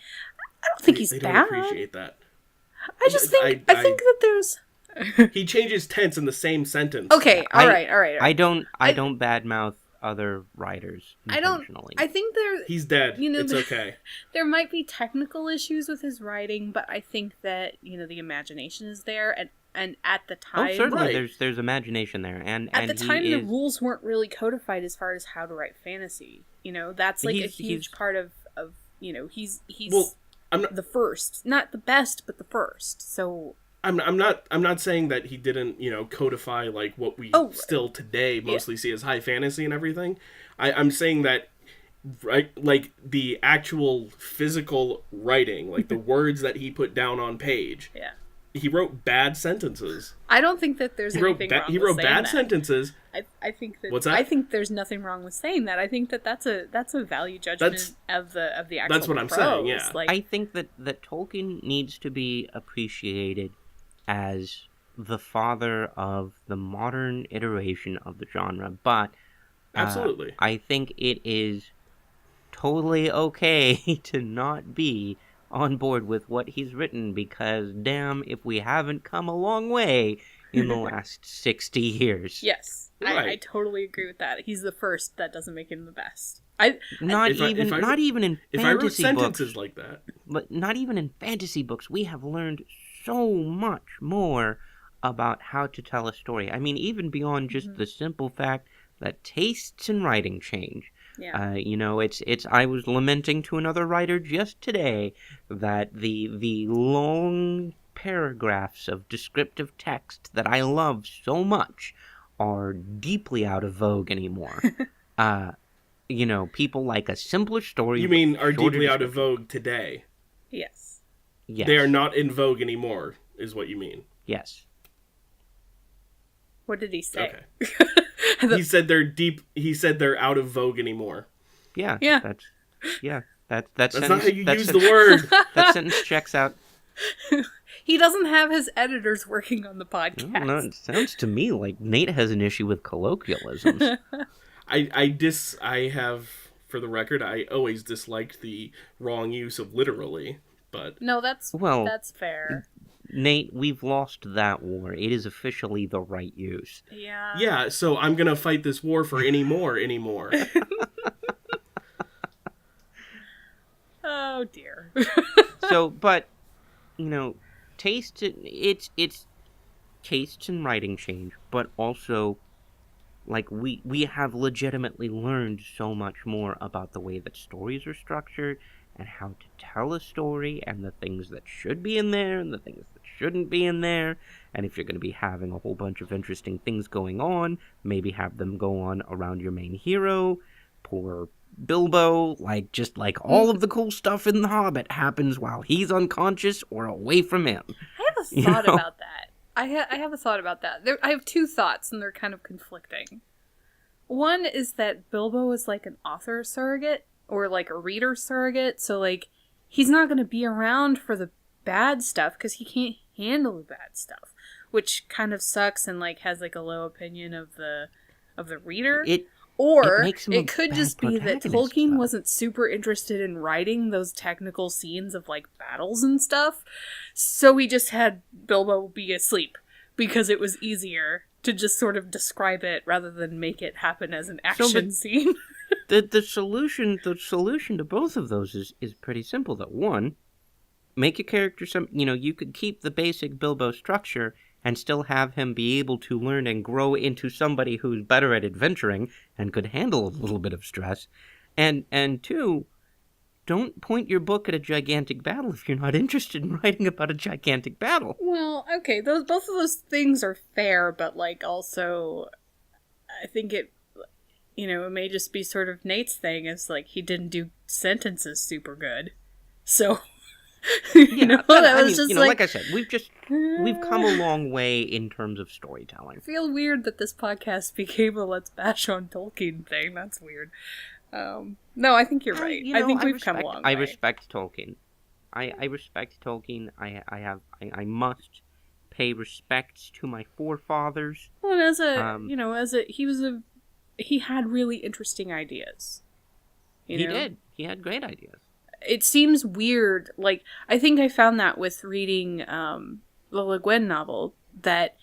Speaker 3: I don't think he's bad.
Speaker 2: They don't appreciate that.
Speaker 3: I just think I think that there's
Speaker 2: he changes tense in the same sentence.
Speaker 3: Okay, all right.
Speaker 1: I don't badmouth other writers intentionally.
Speaker 3: I think
Speaker 2: he's dead. It's okay.
Speaker 3: There might be technical issues with his writing, but I think that the imagination is there, and at the time,
Speaker 1: certainly there's imagination there, and
Speaker 3: at the time the rules weren't really codified as far as how to write fantasy. That's like a huge part of he's the first, not the best, but the first. So.
Speaker 2: I'm not saying that he didn't, codify like what we still today mostly see as high fantasy and everything. I'm saying that like the actual physical writing, like the words that he put down on page.
Speaker 3: Yeah.
Speaker 2: He wrote bad sentences.
Speaker 3: I don't think that there's anything wrong with saying that.
Speaker 2: He wrote bad sentences.
Speaker 3: I think that.
Speaker 2: What's that?
Speaker 3: I think there's nothing wrong with saying that. I think that that's a value judgment of the actual.
Speaker 2: That's what I'm saying. Yeah.
Speaker 1: I think that Tolkien needs to be appreciated as the father of the modern iteration of the genre, but
Speaker 2: absolutely,
Speaker 1: I think it is totally okay to not be on board with what he's written, because damn if we haven't come a long way in the last 60 years.
Speaker 3: Yes, right. I totally agree with that. He's the first. That doesn't make him the best.
Speaker 1: Not even in fantasy
Speaker 2: if I wrote sentences
Speaker 1: books,
Speaker 2: like that,
Speaker 1: but not even in fantasy books, we have learned so much more about how to tell a story. I mean, even beyond just the simple fact that tastes in writing change.
Speaker 3: Yeah.
Speaker 1: It's. I was lamenting to another writer just today that the long paragraphs of descriptive text that I love so much are deeply out of vogue anymore. People like a simpler story.
Speaker 2: You mean are deeply out of vogue today?
Speaker 3: Yes.
Speaker 1: Yes.
Speaker 2: They are not in vogue anymore, is what you mean.
Speaker 1: Yes.
Speaker 3: What did he say?
Speaker 2: Okay. He said they're out of vogue anymore.
Speaker 1: Yeah.
Speaker 3: Yeah.
Speaker 1: That's
Speaker 2: not how you use the word.
Speaker 1: That sentence checks out.
Speaker 3: He doesn't have his editors working on the podcast.
Speaker 1: No, it sounds to me like Nate has an issue with colloquialisms.
Speaker 2: I have, for the record, I always disliked the wrong use of literally. But
Speaker 3: no, that's fair.
Speaker 1: Nate, we've lost that war. It is officially the right use.
Speaker 3: Yeah.
Speaker 2: Yeah, so I'm gonna fight this war for anymore.
Speaker 3: Oh dear.
Speaker 1: So, but tastes and writing change, but also like we have legitimately learned so much more about the way that stories are structured and how to tell a story, and the things that should be in there, and the things that shouldn't be in there, and if you're going to be having a whole bunch of interesting things going on, maybe have them go on around your main hero. Poor Bilbo, like all of the cool stuff in The Hobbit happens while he's unconscious or away from him.
Speaker 3: I have a thought about that. I have a thought about that. I have two thoughts, and they're kind of conflicting. One is that Bilbo is like an author surrogate, or like a reader surrogate, so like he's not going to be around for the bad stuff because he can't handle the bad stuff, which kind of sucks and like has like a low opinion of the reader. Or it could just be that Tolkien wasn't super interested in writing those technical scenes of like battles and stuff, so he just had Bilbo be asleep because it was easier to just sort of describe it rather than make it happen as an action scene.
Speaker 1: the solution to both of those is pretty simple though. One, make a character you could keep the basic Bilbo structure and still have him be able to learn and grow into somebody who's better at adventuring and could handle a little bit of stress. And two, don't point your book at a gigantic battle if you're not interested in writing about a gigantic battle.
Speaker 3: Well, okay, both of those things are fair, but like also, I think it may just be sort of Nate's thing. It's like he didn't do sentences super good, so.
Speaker 1: Like I said, we've come a long way in terms of storytelling.
Speaker 3: I feel weird that this podcast became a let's bash on Tolkien thing. That's weird. No, I think you're right. I think we've come a long way.
Speaker 1: I respect Tolkien. I respect Tolkien. I must pay respect to my forefathers.
Speaker 3: Well, he had really interesting ideas.
Speaker 1: He did. He had great ideas.
Speaker 3: It seems weird, like, I think I found that with reading the Le Guin novel, that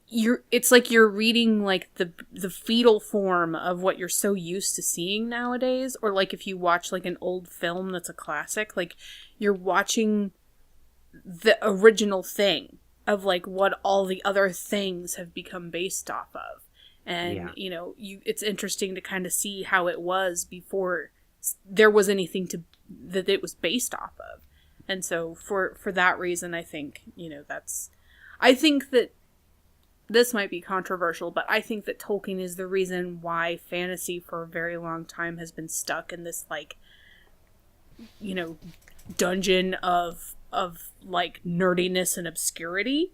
Speaker 3: it's like you're reading, like, the fetal form of what you're so used to seeing nowadays, or, like, if you watch, like, an old film that's a classic, like, you're watching the original thing of, like, what all the other things have become based off of. And, it's interesting to kind of see how it was before there was anything that it was based off of. And so for that reason, I think, I think that this might be controversial, but I think that Tolkien is the reason why fantasy for a very long time has been stuck in this, like, dungeon of like nerdiness and obscurity,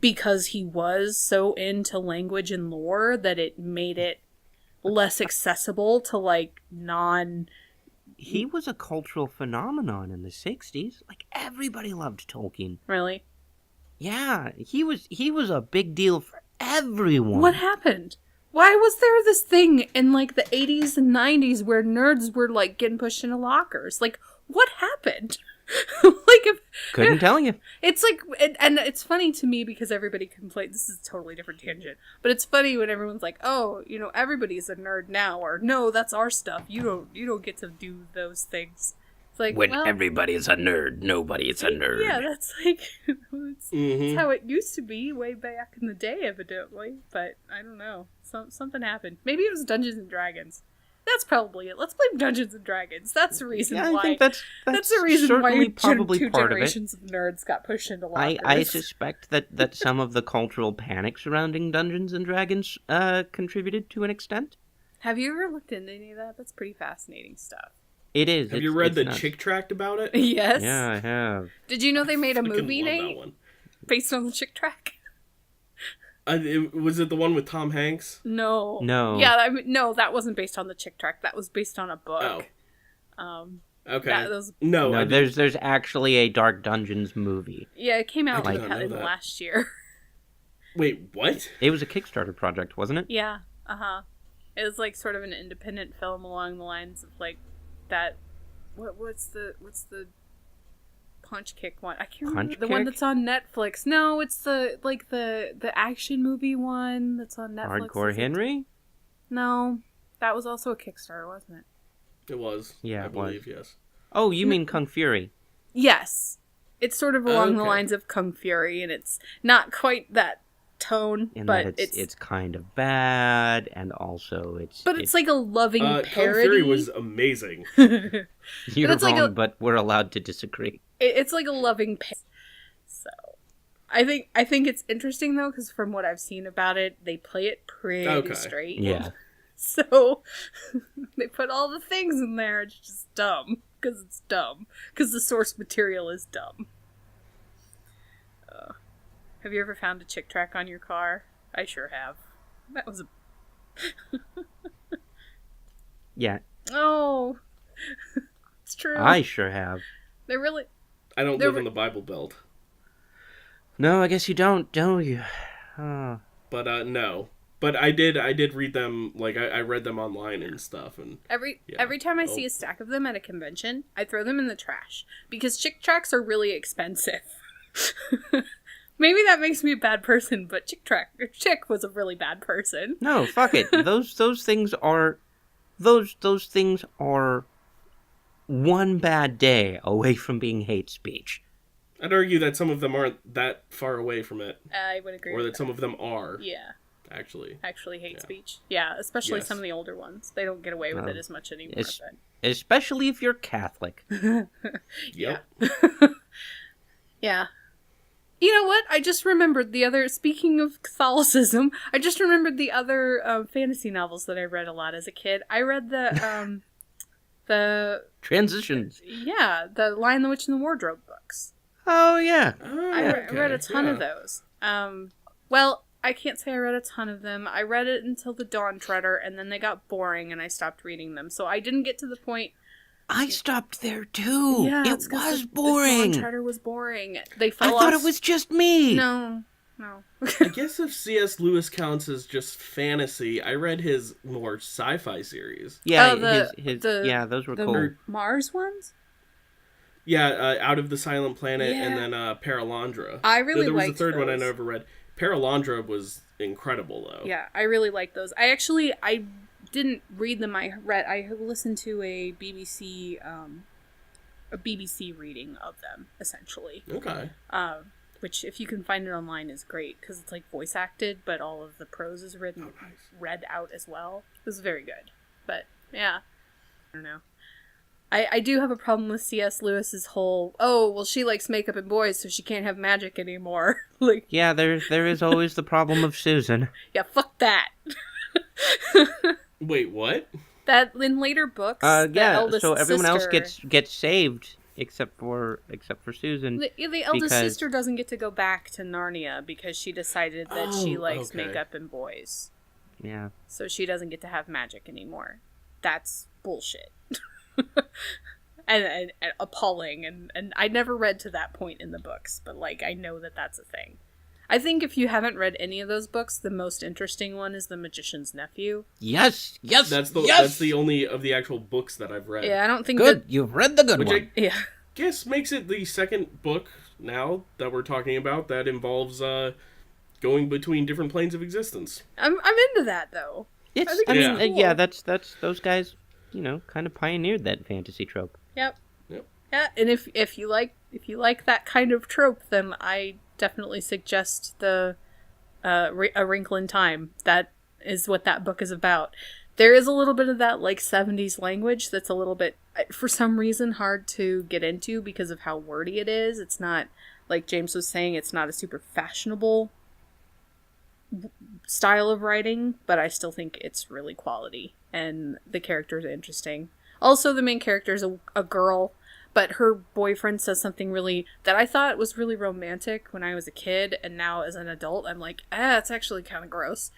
Speaker 3: because he was so into language and lore that it made it less accessible to, like,
Speaker 1: He was a cultural phenomenon in the 60s. Like, everybody loved Tolkien.
Speaker 3: Really?
Speaker 1: Yeah, he was a big deal for everyone.
Speaker 3: What happened? Why was there this thing in, like, the 80s and 90s where nerds were, like, getting pushed into lockers? Like, what happened?
Speaker 1: Couldn't tell you.
Speaker 3: It's like, and it's funny to me because everybody complains. This is a totally different tangent, but it's funny when everyone's like, "Oh, everybody's a nerd now," or "No, that's our stuff. You don't get to do those things." It's like,
Speaker 1: when everybody's a nerd, nobody's a nerd.
Speaker 3: Yeah, that's like it's how it used to be way back in the day, evidently. But I don't know. Something happened. Maybe it was Dungeons and Dragons. That's probably it. Let's play Dungeons and Dragons. That's the reason why.
Speaker 1: I think that's
Speaker 3: the reason why
Speaker 1: probably
Speaker 3: two
Speaker 1: part
Speaker 3: generations of nerds got pushed into lockers.
Speaker 1: I suspect that some of the cultural panic surrounding Dungeons and Dragons contributed to an extent.
Speaker 3: Have you ever looked into any of that? That's pretty fascinating stuff.
Speaker 1: It is.
Speaker 2: Have you read the chick tract about it?
Speaker 3: Yes.
Speaker 1: Yeah, I have.
Speaker 3: Did you know they made a movie, Nate, based on the chick tract?
Speaker 2: Was it the one with Tom Hanks?
Speaker 3: No. Yeah, no, that wasn't based on the chick tract. That was based on a book.
Speaker 2: Oh. Okay.
Speaker 1: There's actually a Dark Dungeons movie.
Speaker 3: Yeah, it came out in last year.
Speaker 2: Wait, what?
Speaker 1: It was a Kickstarter project, wasn't it?
Speaker 3: Yeah. It was like sort of an independent film along the lines of like that. What's the Punch Kick one? I can't remember the one that's on Netflix. No, it's the action movie one that's on Netflix.
Speaker 1: Hardcore Henry?
Speaker 3: No, that was also a Kickstarter, wasn't it?
Speaker 2: It was.
Speaker 1: Yeah,
Speaker 2: I believe, yes.
Speaker 1: Oh, you mean Kung Fury?
Speaker 3: Yes, it's sort of along the lines of Kung Fury, and it's not quite that tone, but
Speaker 1: it's kind of bad, and also it's
Speaker 3: like a loving parody.
Speaker 2: Kung Fury was amazing.
Speaker 1: You're wrong, but we're allowed to disagree.
Speaker 3: It's like a loving parody. So, I think it's interesting though, because from what I've seen about it, they play it pretty straight.
Speaker 1: Yeah.
Speaker 3: So they put all the things in there. It's just dumb because it's dumb because the source material is dumb. Have you ever found a chick tract on your car? I sure have. That was a...
Speaker 1: Yeah.
Speaker 3: Oh. It's true.
Speaker 1: I sure have.
Speaker 3: They're really...
Speaker 2: I don't live in the Bible Belt.
Speaker 1: No, I guess you don't you? Oh.
Speaker 2: But no. But I did read them, like, I read them online and stuff. And
Speaker 3: every time I see a stack of them at a convention, I throw them in the trash. Because Chick tracts are really expensive. Maybe that makes me a bad person, but Chick was a really bad person.
Speaker 1: No, fuck it. Those things are... Those things are one bad day away from being hate speech.
Speaker 2: I'd argue that some of them aren't that far away from it.
Speaker 3: I would agree
Speaker 2: or
Speaker 3: with
Speaker 2: that some of them are.
Speaker 3: Yeah.
Speaker 2: Actually
Speaker 3: hate speech. Yeah, especially some of the older ones. They don't get away with it as much anymore.
Speaker 1: Especially if you're Catholic.
Speaker 2: Yep.
Speaker 3: Yeah. You know what? I just remembered speaking of Catholicism, I just remembered the other fantasy novels that I read a lot as a kid. I read the
Speaker 1: Transitions.
Speaker 3: Yeah, the Lion, the Witch, and the Wardrobe books.
Speaker 1: Oh, yeah.
Speaker 3: I read a ton of those. Well, I can't say I read a ton of them. I read it until the Dawn Treader, and then they got boring, and I stopped reading them. So I didn't get to the point...
Speaker 1: I stopped there, too.
Speaker 3: Yeah,
Speaker 1: it was boring.
Speaker 3: The Dawn Treader was boring. They fell
Speaker 1: off. I thought it was just me.
Speaker 3: No.
Speaker 2: I guess if C.S. Lewis counts as just fantasy, I read his more sci-fi series.
Speaker 1: Yeah, those were cool.
Speaker 3: Mars ones?
Speaker 2: Yeah, Out of the Silent Planet, and then Paralandra.
Speaker 3: I really liked
Speaker 2: There was a third
Speaker 3: those.
Speaker 2: one I never read. Paralandra was incredible, though.
Speaker 3: Yeah, I really liked those. I didn't read them. I listened to a BBC reading of them, essentially.
Speaker 2: Okay.
Speaker 3: Which, if you can find it online, is great, because it's like voice acted, but all of the prose is read out as well. It was very good. But, yeah. I don't know. I do have a problem with C.S. Lewis's whole, she likes makeup and boys, so she can't have magic anymore. Like,
Speaker 1: yeah, there is always the problem of Susan.
Speaker 3: Yeah, fuck that.
Speaker 2: Wait, what?
Speaker 3: That in later books,
Speaker 1: so everyone else gets saved except for Susan.
Speaker 3: The eldest sister doesn't get to go back to Narnia because she decided that she likes makeup and boys.
Speaker 1: Yeah. So
Speaker 3: she doesn't get to have magic anymore. That's bullshit. and appalling, and I never read to that point in the books, but like I know that that's a thing. I think if you haven't read any of those books, the most interesting one is The Magician's Nephew.
Speaker 1: Yes.
Speaker 2: That's the only of the actual books that I've read.
Speaker 3: Yeah, I don't think
Speaker 1: good. You've read the good one.
Speaker 2: I guess makes it the second book now that we're talking about that involves going between different planes of existence.
Speaker 3: I'm into that though.
Speaker 1: Cool. That's those guys, kind of pioneered that fantasy trope.
Speaker 3: Yep. Yeah, and if you like that kind of trope, then I definitely suggest the A Wrinkle in Time. That is what that book is about. There is a little bit of that like 70s language that's a little bit, for some reason, hard to get into because of how wordy it is. It's not, like James was saying, it's not a super fashionable style of writing, but I still think it's really quality, and the characters are interesting. Also, the main character is a girl, but her boyfriend says something that I thought was really romantic when I was a kid, and now as an adult, I'm like, it's actually kind of gross.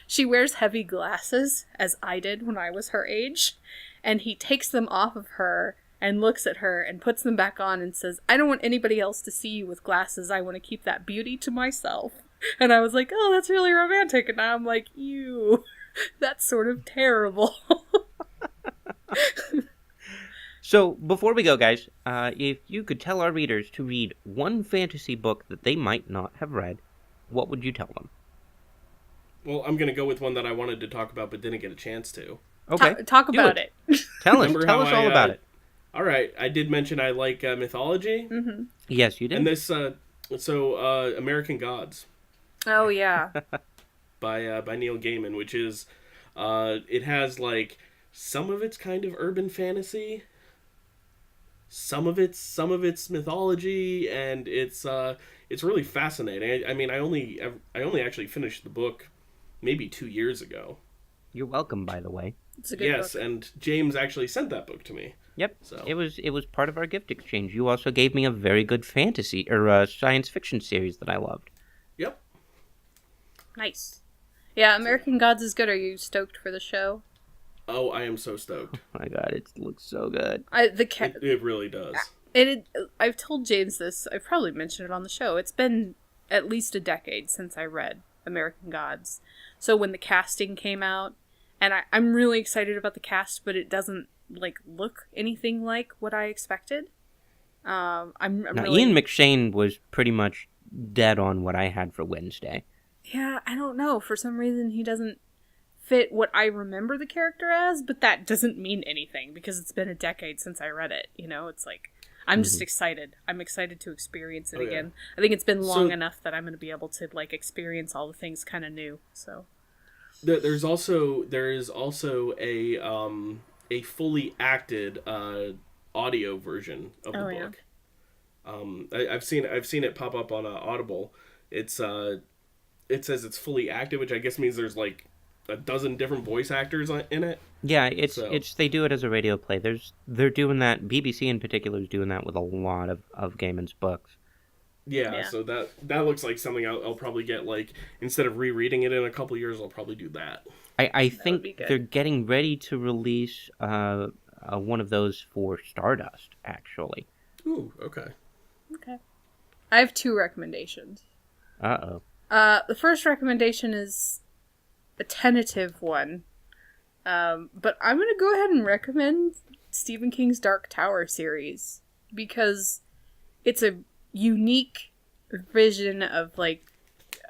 Speaker 3: She wears heavy glasses, as I did when I was her age, and he takes them off of her and looks at her and puts them back on and says, I don't want anybody else to see you with glasses. I want to keep that beauty to myself. And I was like, oh, that's really romantic. And now I'm like, ew, that's sort of terrible.
Speaker 1: So, before we go, guys, if you could tell our readers to read one fantasy book that they might not have read, what would you tell them?
Speaker 2: Well, I'm going to go with one that I wanted to talk about but didn't get a chance to.
Speaker 3: Okay. Talk about it.
Speaker 1: Tell us all about it.
Speaker 2: All right. I did mention I like mythology.
Speaker 3: Mm-hmm.
Speaker 1: Yes, you did.
Speaker 2: And this, American Gods.
Speaker 3: Oh, yeah.
Speaker 2: by Neil Gaiman, which is, it has, like, some of it's kind of urban fantasy, some of it's mythology, and it's really fascinating. I mean, I only actually finished the book maybe 2 years ago.
Speaker 1: You're welcome, by the way.
Speaker 3: It's a good book.
Speaker 2: And James actually sent that book to me.
Speaker 1: Yep. So it was part of our gift exchange. You also gave me a very good fantasy or science fiction series that I loved.
Speaker 2: Yep.
Speaker 3: Nice. Yeah, American Gods is good. Are you stoked for the show?
Speaker 2: Oh, I am so stoked.
Speaker 1: Oh my god, it looks so good.
Speaker 2: It really does.
Speaker 3: I've told James this. I've probably mentioned it on the show. It's been at least a decade since I read American Gods. So when the casting came out, and I'm really excited about the cast, but it doesn't look anything like what I expected. I'm really...
Speaker 1: Ian McShane was pretty much dead on what I had for Wednesday.
Speaker 3: Yeah, I don't know. For some reason, he doesn't fit what I remember the character as, but that doesn't mean anything because it's been a decade since I read it. It's like, I'm just excited. I'm excited to experience it again. I think it's been long enough that I'm going to be able to experience all the things kind of new. So
Speaker 2: there is also a fully acted audio version of the book. Yeah. I've seen it pop up on Audible. It says it's fully acted, which I guess means there's a dozen different voice actors in it.
Speaker 1: Yeah, it's they do it as a radio play. They're doing that. BBC in particular is doing that with a lot of Gaiman's books.
Speaker 2: Yeah, so that looks like something I'll probably get. Instead of rereading it in a couple years, I'll probably do that.
Speaker 1: I think they're getting ready to release one of those for Stardust, actually.
Speaker 2: Ooh, okay.
Speaker 3: Okay. I have 2 recommendations.
Speaker 1: Uh-oh.
Speaker 3: The first recommendation is a tentative one. But I'm going to go ahead and recommend Stephen King's Dark Tower series because it's a unique vision of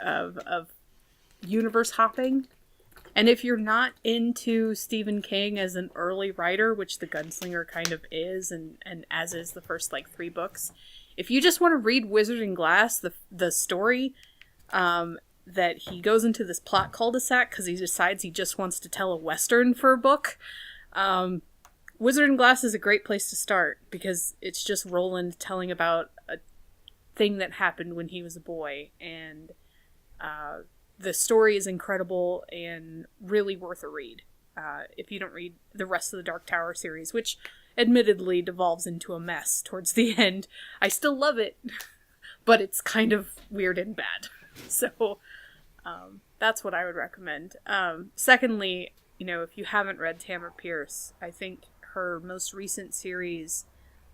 Speaker 3: of universe hopping. And if you're not into Stephen King as an early writer, which The Gunslinger kind of is, and as is the first 3 books, if you just want to read Wizard and Glass, the story, that he goes into this plot cul-de-sac because he decides he just wants to tell a Western for a book. Wizard and Glass is a great place to start because it's just Roland telling about a thing that happened when he was a boy, and the story is incredible and really worth a read. If you don't read the rest of the Dark Tower series, which admittedly devolves into a mess towards the end, I still love it, but it's kind of weird and bad. So that's what I would recommend. Secondly, if you haven't read Tamara Pierce, I think her most recent series,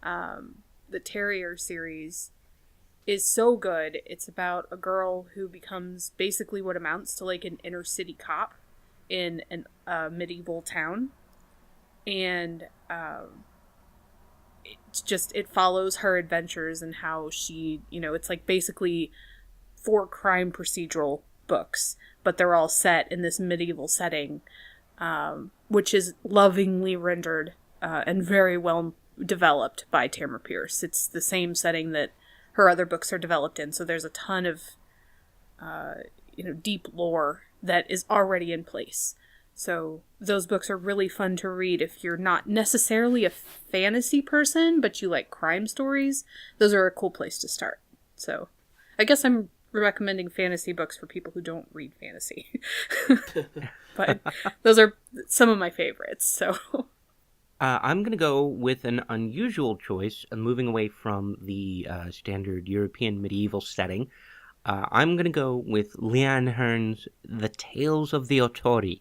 Speaker 3: the Terrier series, is so good. It's about a girl who becomes basically what amounts to an inner city cop in a medieval town. And it follows her adventures and how she, it's basically 4 crime procedural books, but they're all set in this medieval setting, which is lovingly rendered and very well developed by Tamara Pierce. It's the same setting that her other books are developed in, so there's a ton of deep lore that is already in place. So those books are really fun to read if you're not necessarily a fantasy person, but you like crime stories. Those are a cool place to start. So I guess I'm recommending fantasy books for people who don't read fantasy. But those are some of my favorites. So
Speaker 1: I'm going to go with an unusual choice, moving away from the standard European medieval setting. I'm going to go with Leanne Hearn's The Tales of the Otori.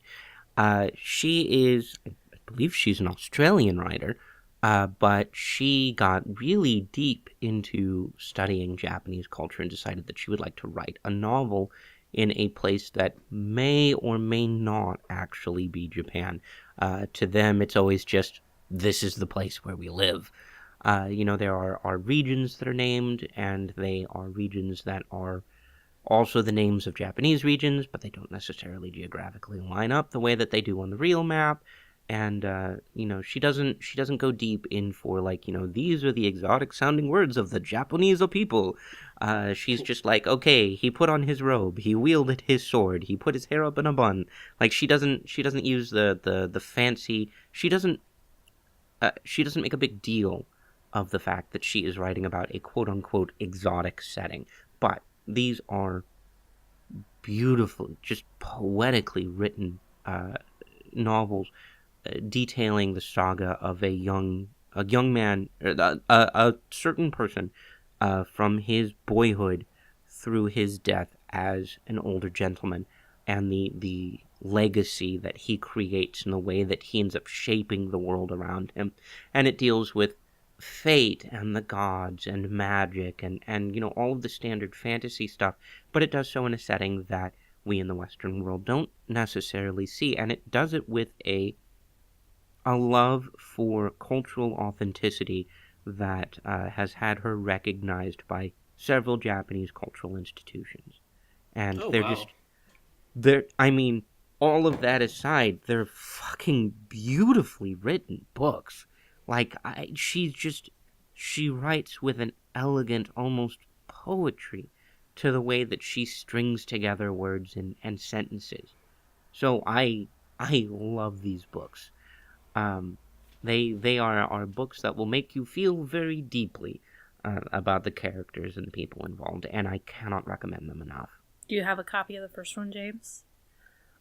Speaker 1: She is, I believe she's an Australian writer, but she got really deep into studying Japanese culture and decided that she would like to write a novel in a place that may or may not actually be Japan. To them, it's always just, this is the place where we live. There are regions that are named, and they are regions that are also the names of Japanese regions, but they don't necessarily geographically line up the way that they do on the real map. And she doesn't go deep in for these are the exotic sounding words of the Japanese people. She's just okay, he put on his robe, he wielded his sword, he put his hair up in a bun. She doesn't use the fancy. She doesn't make a big deal of the fact that she is writing about a quote unquote exotic setting. But these are beautiful, just poetically written novels detailing the saga of a young man, a certain person, from his boyhood through his death as an older gentleman, and the legacy that he creates and the way that he ends up shaping the world around him. And it deals with fate and the gods and magic and all of the standard fantasy stuff, but it does so in a setting that we in the Western world don't necessarily see, and it does it with a love for cultural authenticity that has had her recognized by several Japanese cultural institutions. And all of that aside, they're fucking beautifully written books. Like, she writes with an elegant, almost poetry to the way that she strings together words and sentences. So I love these books. They are books that will make you feel very deeply about the characters and the people involved, and I cannot recommend them enough.
Speaker 3: Do you have a copy of the first one, James?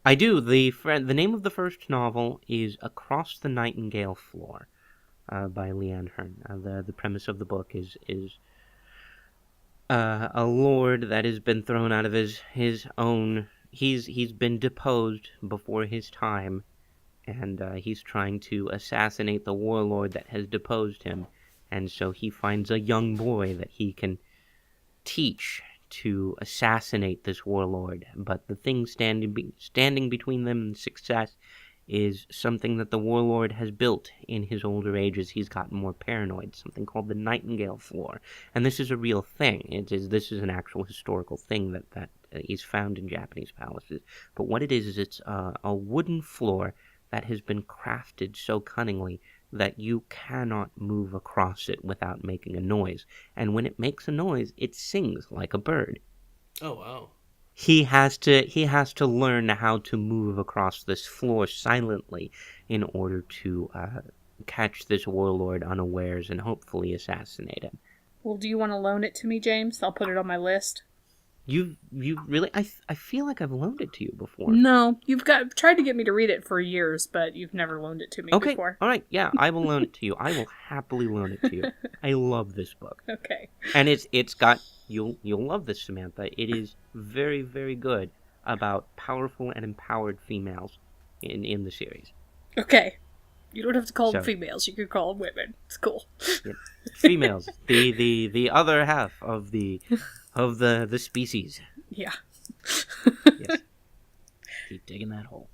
Speaker 1: I do. The name of the first novel is Across the Nightingale Floor by Leanne Hearn. The premise of the book is a lord that has been thrown out of his own. He's been deposed before his time, and he's trying to assassinate the warlord that has deposed him. And so he finds a young boy that he can teach to assassinate this warlord. But the thing standing between them and success is something that the warlord has built in his older age as he's gotten more paranoid, something called the Nightingale Floor. And this is a real thing. This is an actual historical thing that is found in Japanese palaces. But what it is it's a wooden floor that has been crafted so cunningly that you cannot move across it without making a noise. And when it makes a noise, it sings like a bird.
Speaker 2: Oh, wow.
Speaker 1: He has to learn how to move across this floor silently in order to catch this warlord unawares and hopefully assassinate him.
Speaker 3: Well, do you want to loan it to me, James? I'll put it on my list.
Speaker 1: You really? I feel like I've loaned it to you before.
Speaker 3: No, you've tried to get me to read it for years, but you've never loaned it to me before.
Speaker 1: Okay, all right, yeah, I will loan it to you. I will happily loan it to you. I love this book.
Speaker 3: Okay.
Speaker 1: And it's got you'll love this, Samantha. It is very, very good about powerful and empowered females in the series.
Speaker 3: Okay. You don't have to call them females. You could call them women. It's cool.
Speaker 1: Yeah. Females, the other half of the species.
Speaker 3: Yeah.
Speaker 1: Yes. Keep digging that hole.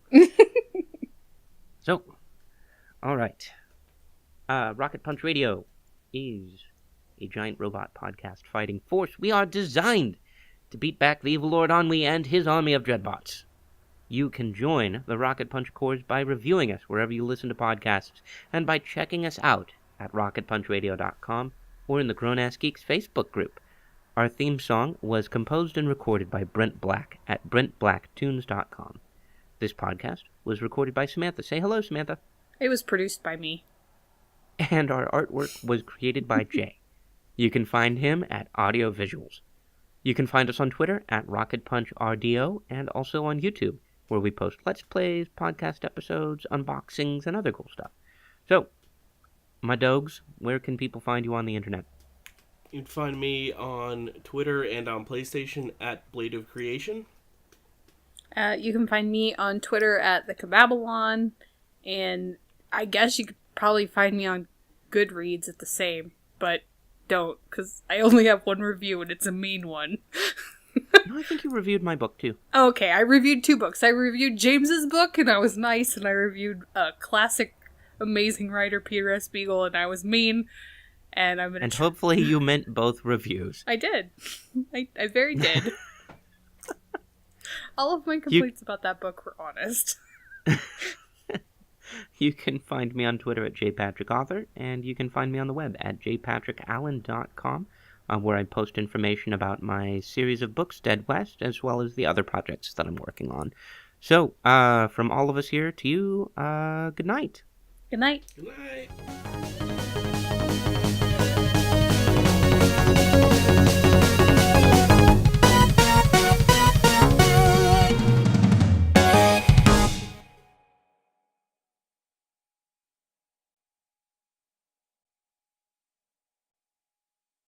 Speaker 1: So, all right. Rocket Punch Radio is a giant robot podcast fighting force. We are designed to beat back the evil Lord Ennui and his army of dreadbots. You can join the Rocket Punch Corps by reviewing us wherever you listen to podcasts and by checking us out at rocketpunchradio.com or in the Grown Ass Geeks Facebook group. Our theme song was composed and recorded by Brent Black at brentblacktunes.com. This podcast was recorded by Samantha. Say hello, Samantha.
Speaker 3: It was produced by me.
Speaker 1: And our artwork was created by Jay. You can find him at Audio Visuals. You can find us on Twitter at RocketPunchRDO and also on YouTube, where we post Let's Plays, podcast episodes, unboxings, and other cool stuff. So, my dogs, where can people find you on the internet?
Speaker 2: You can find me on Twitter and on PlayStation at Blade of Creation.
Speaker 3: You can find me on Twitter at The Kababylon, and I guess you could probably find me on Goodreads at the same, but don't, because I only have one review, and it's a mean one.
Speaker 1: No, I think you reviewed my book, too.
Speaker 3: Okay, I reviewed 2 books. I reviewed James's book, and I was nice, and I reviewed a classic, amazing writer, Peter S. Beagle, and I was mean, and I'm gonna...
Speaker 1: And hopefully you meant both reviews.
Speaker 3: I did. I very did. All of my complaints about that book were honest.
Speaker 1: You can find me on Twitter at jpatrickauthor, and you can find me on the web at jpatrickallen.com, where I post information about my series of books, Dead West, as well as the other projects that I'm working on. So, from all of us here to you, good night.
Speaker 3: Good night.
Speaker 2: Good night.